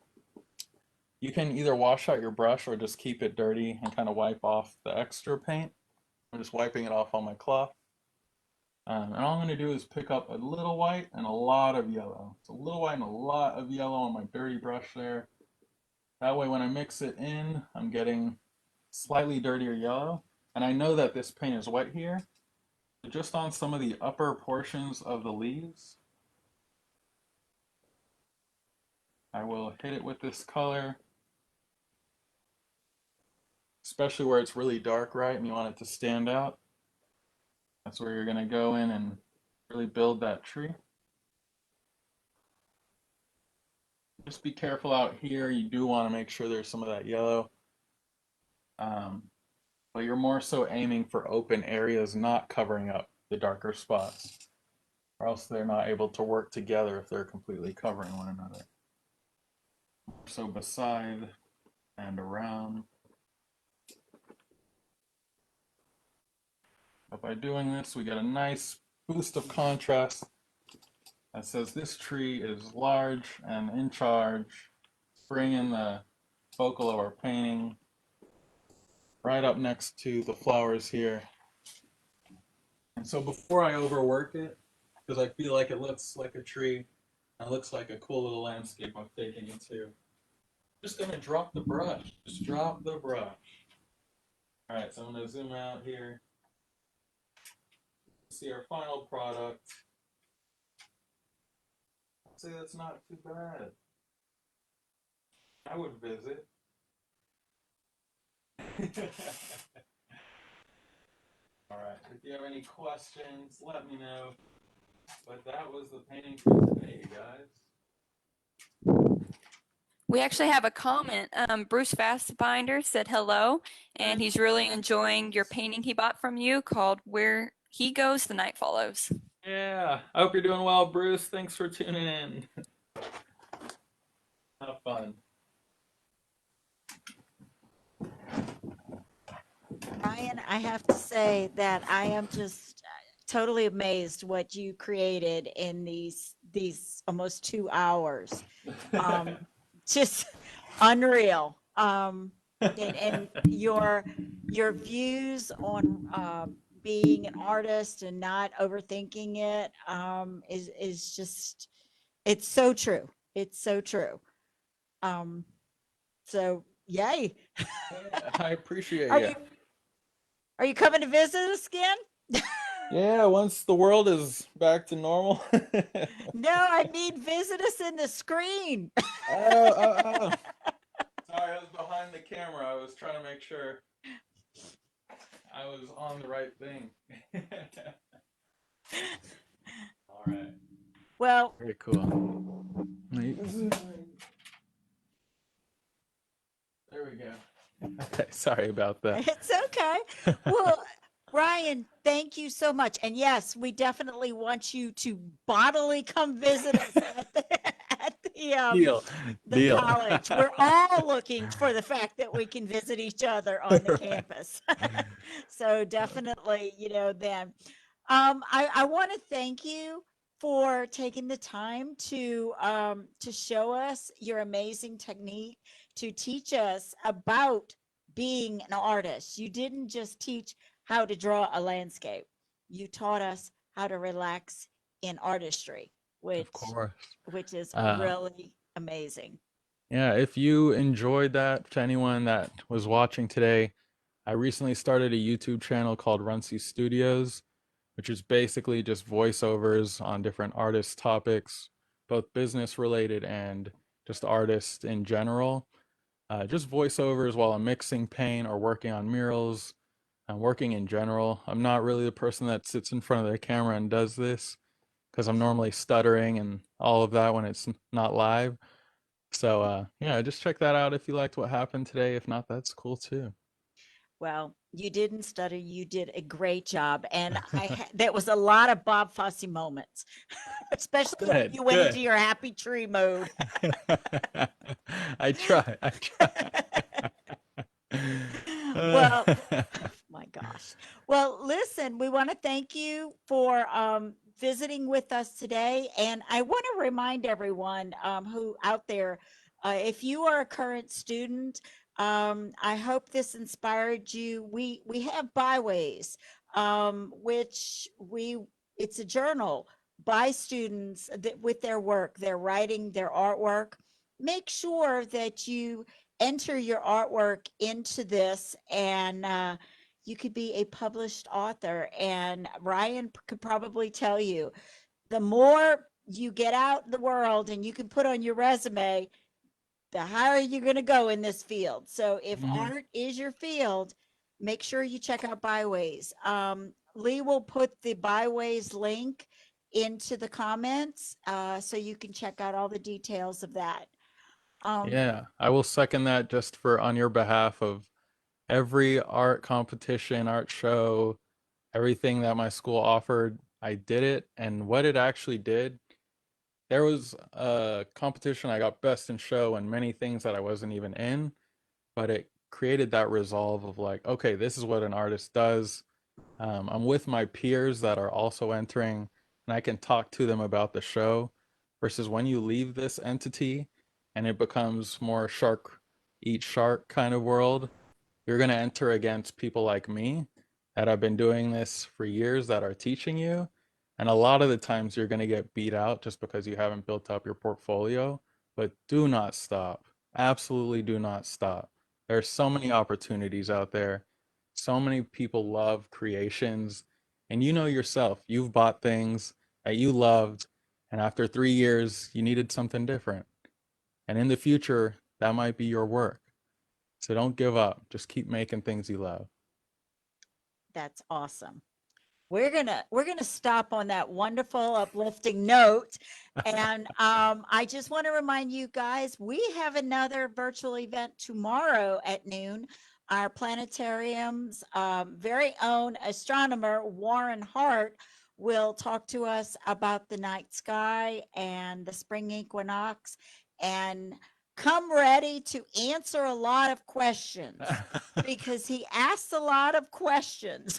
you can either wash out your brush or just keep it dirty and kind of wipe off the extra paint. I'm just wiping it off on my cloth. And all I'm going to do is pick up a little white and a lot of yellow. It's a little white and a lot of yellow on my dirty brush there. That way when I mix it in, I'm getting slightly dirtier yellow. And I know that this paint is wet here. So just on some of the upper portions of the leaves, I will hit it with this color, especially where it's really dark, right, and you want it to stand out. That's where you're going to go in and really build that tree. Just be careful out here. You do want to make sure there's some of that yellow. But you're more so aiming for open areas, not covering up the darker spots, or else they're not able to work together if they're completely covering one another. So beside and around. But by doing this, we get a nice boost of contrast that says this tree is large and in charge, bringing the focal of our painting right up next to the flowers here. And so before I overwork it, because I feel like it looks like a tree, and it looks like a cool little landscape I'm taking it to, just gonna drop the brush. Just drop the brush. All right, so I'm gonna zoom out here. See our final product. I'd say that's not too bad. I would visit. All right, if you have any questions, let me know. But that was the painting for today, you guys. We actually have a comment. Bruce Fastbinder said hello, and he's really enjoying your painting he bought from you called Where He Goes, the Night Follows. Yeah, I hope you're doing well, Bruce. Thanks for tuning in. Have fun. Ryan, I have to say that I am just totally amazed what you created in these almost 2 hours. Just unreal. And your views on being an artist and not overthinking it is just it's so true. It's so true. Um, so yay. Yeah, I appreciate Are you. you are you coming to visit us again? Yeah, once the world is back to normal. No, I mean visit us in the screen. Oh. Sorry, I was behind the camera. I was trying to make sure I was on the right thing. All right. Well, Very cool. There we go. Okay, sorry about that. it's okay. Well, Ryan, thank you so much. And yes, we definitely want you to bodily come visit us Deal. the college. We're all looking for the fact that we can visit each other on the Right. campus. So definitely, then. I want to thank you for taking the time to show us your amazing technique, to teach us about being an artist. You didn't just teach how to draw a landscape. You taught us how to relax in artistry, Of course. which is Uh, really amazing. yeah, if you enjoyed that, to anyone that was watching today, I recently started a YouTube channel called Runcie Studios, which is basically just voiceovers on different artist topics, both business related and just artists in general. Just voiceovers while I'm mixing paint or working on murals. I'm working in general. I'm not really the person that sits in front of the camera and does this because I'm normally stuttering and all of that when it's not live. So yeah, just check that out if you liked what happened today. If not, that's cool too. Well, you didn't stutter. You did a great job. And there was a lot of Bob Fosse moments, especially when you went into Good. your happy tree mode. I try. I try. Well, my gosh. Well, listen, we want to thank you for visiting with us today. And I want to remind everyone who out there, if you are a current student, I hope this inspired you. We have byways, which it's a journal by students that with their work, their writing, their artwork. Make sure that you enter your artwork into this and you could be a published author. And Ryan could probably tell you the more you get out in the world and you can put on your resume, the higher you're going to go in this field. So if art is your field, make sure you check out Byways. Lee will put the Byways link into the comments so you can check out all the details of that. Yeah, I will second that just for on your behalf of every art competition, art show, everything that my school offered. I did it, and what it actually did, there was a competition I got best in show and many things that I wasn't even in, but it created that resolve of like, okay, this is what an artist does. I'm with my peers that are also entering, and I can talk to them about the show. Versus when you leave this entity and it becomes more shark eat shark kind of world, you're going to enter against people like me that have been doing this for years that are teaching you. And a lot of the times you're going to get beat out just because you haven't built up your portfolio. But do not stop. Absolutely do not stop. There are so many opportunities out there. So many people love creations. And you know yourself, you've bought things that you loved, and after 3 years, you needed something different. And in the future, that might be your work. So don't give up. Just keep making things you love. That's awesome. We're gonna stop on that wonderful uplifting note. And I just want to remind you guys, we have another virtual event tomorrow at noon. Our planetarium's very own astronomer, Warren Hart, will talk to us about the night sky and the spring equinox. And come ready to answer a lot of questions because he asks a lot of questions.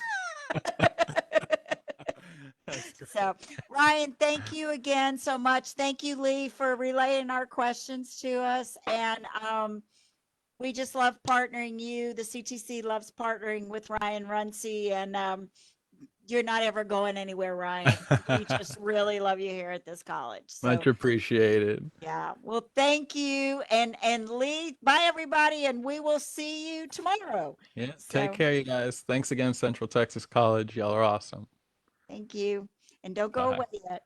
That's great. So, Ryan, thank you again so much. Thank you, Lee, for relaying our questions to us. And we just love partnering you. The CTC loves partnering with Ryan Runcie. And you're not ever going anywhere, Ryan. We just really love you here at this college. So, Much appreciated. yeah. Well, thank you. And Lee, bye, everybody. And we will see you tomorrow. Yeah, So, take care, you guys. Thanks again, Central Texas College. Y'all are awesome. thank you. And don't go Bye. away yet.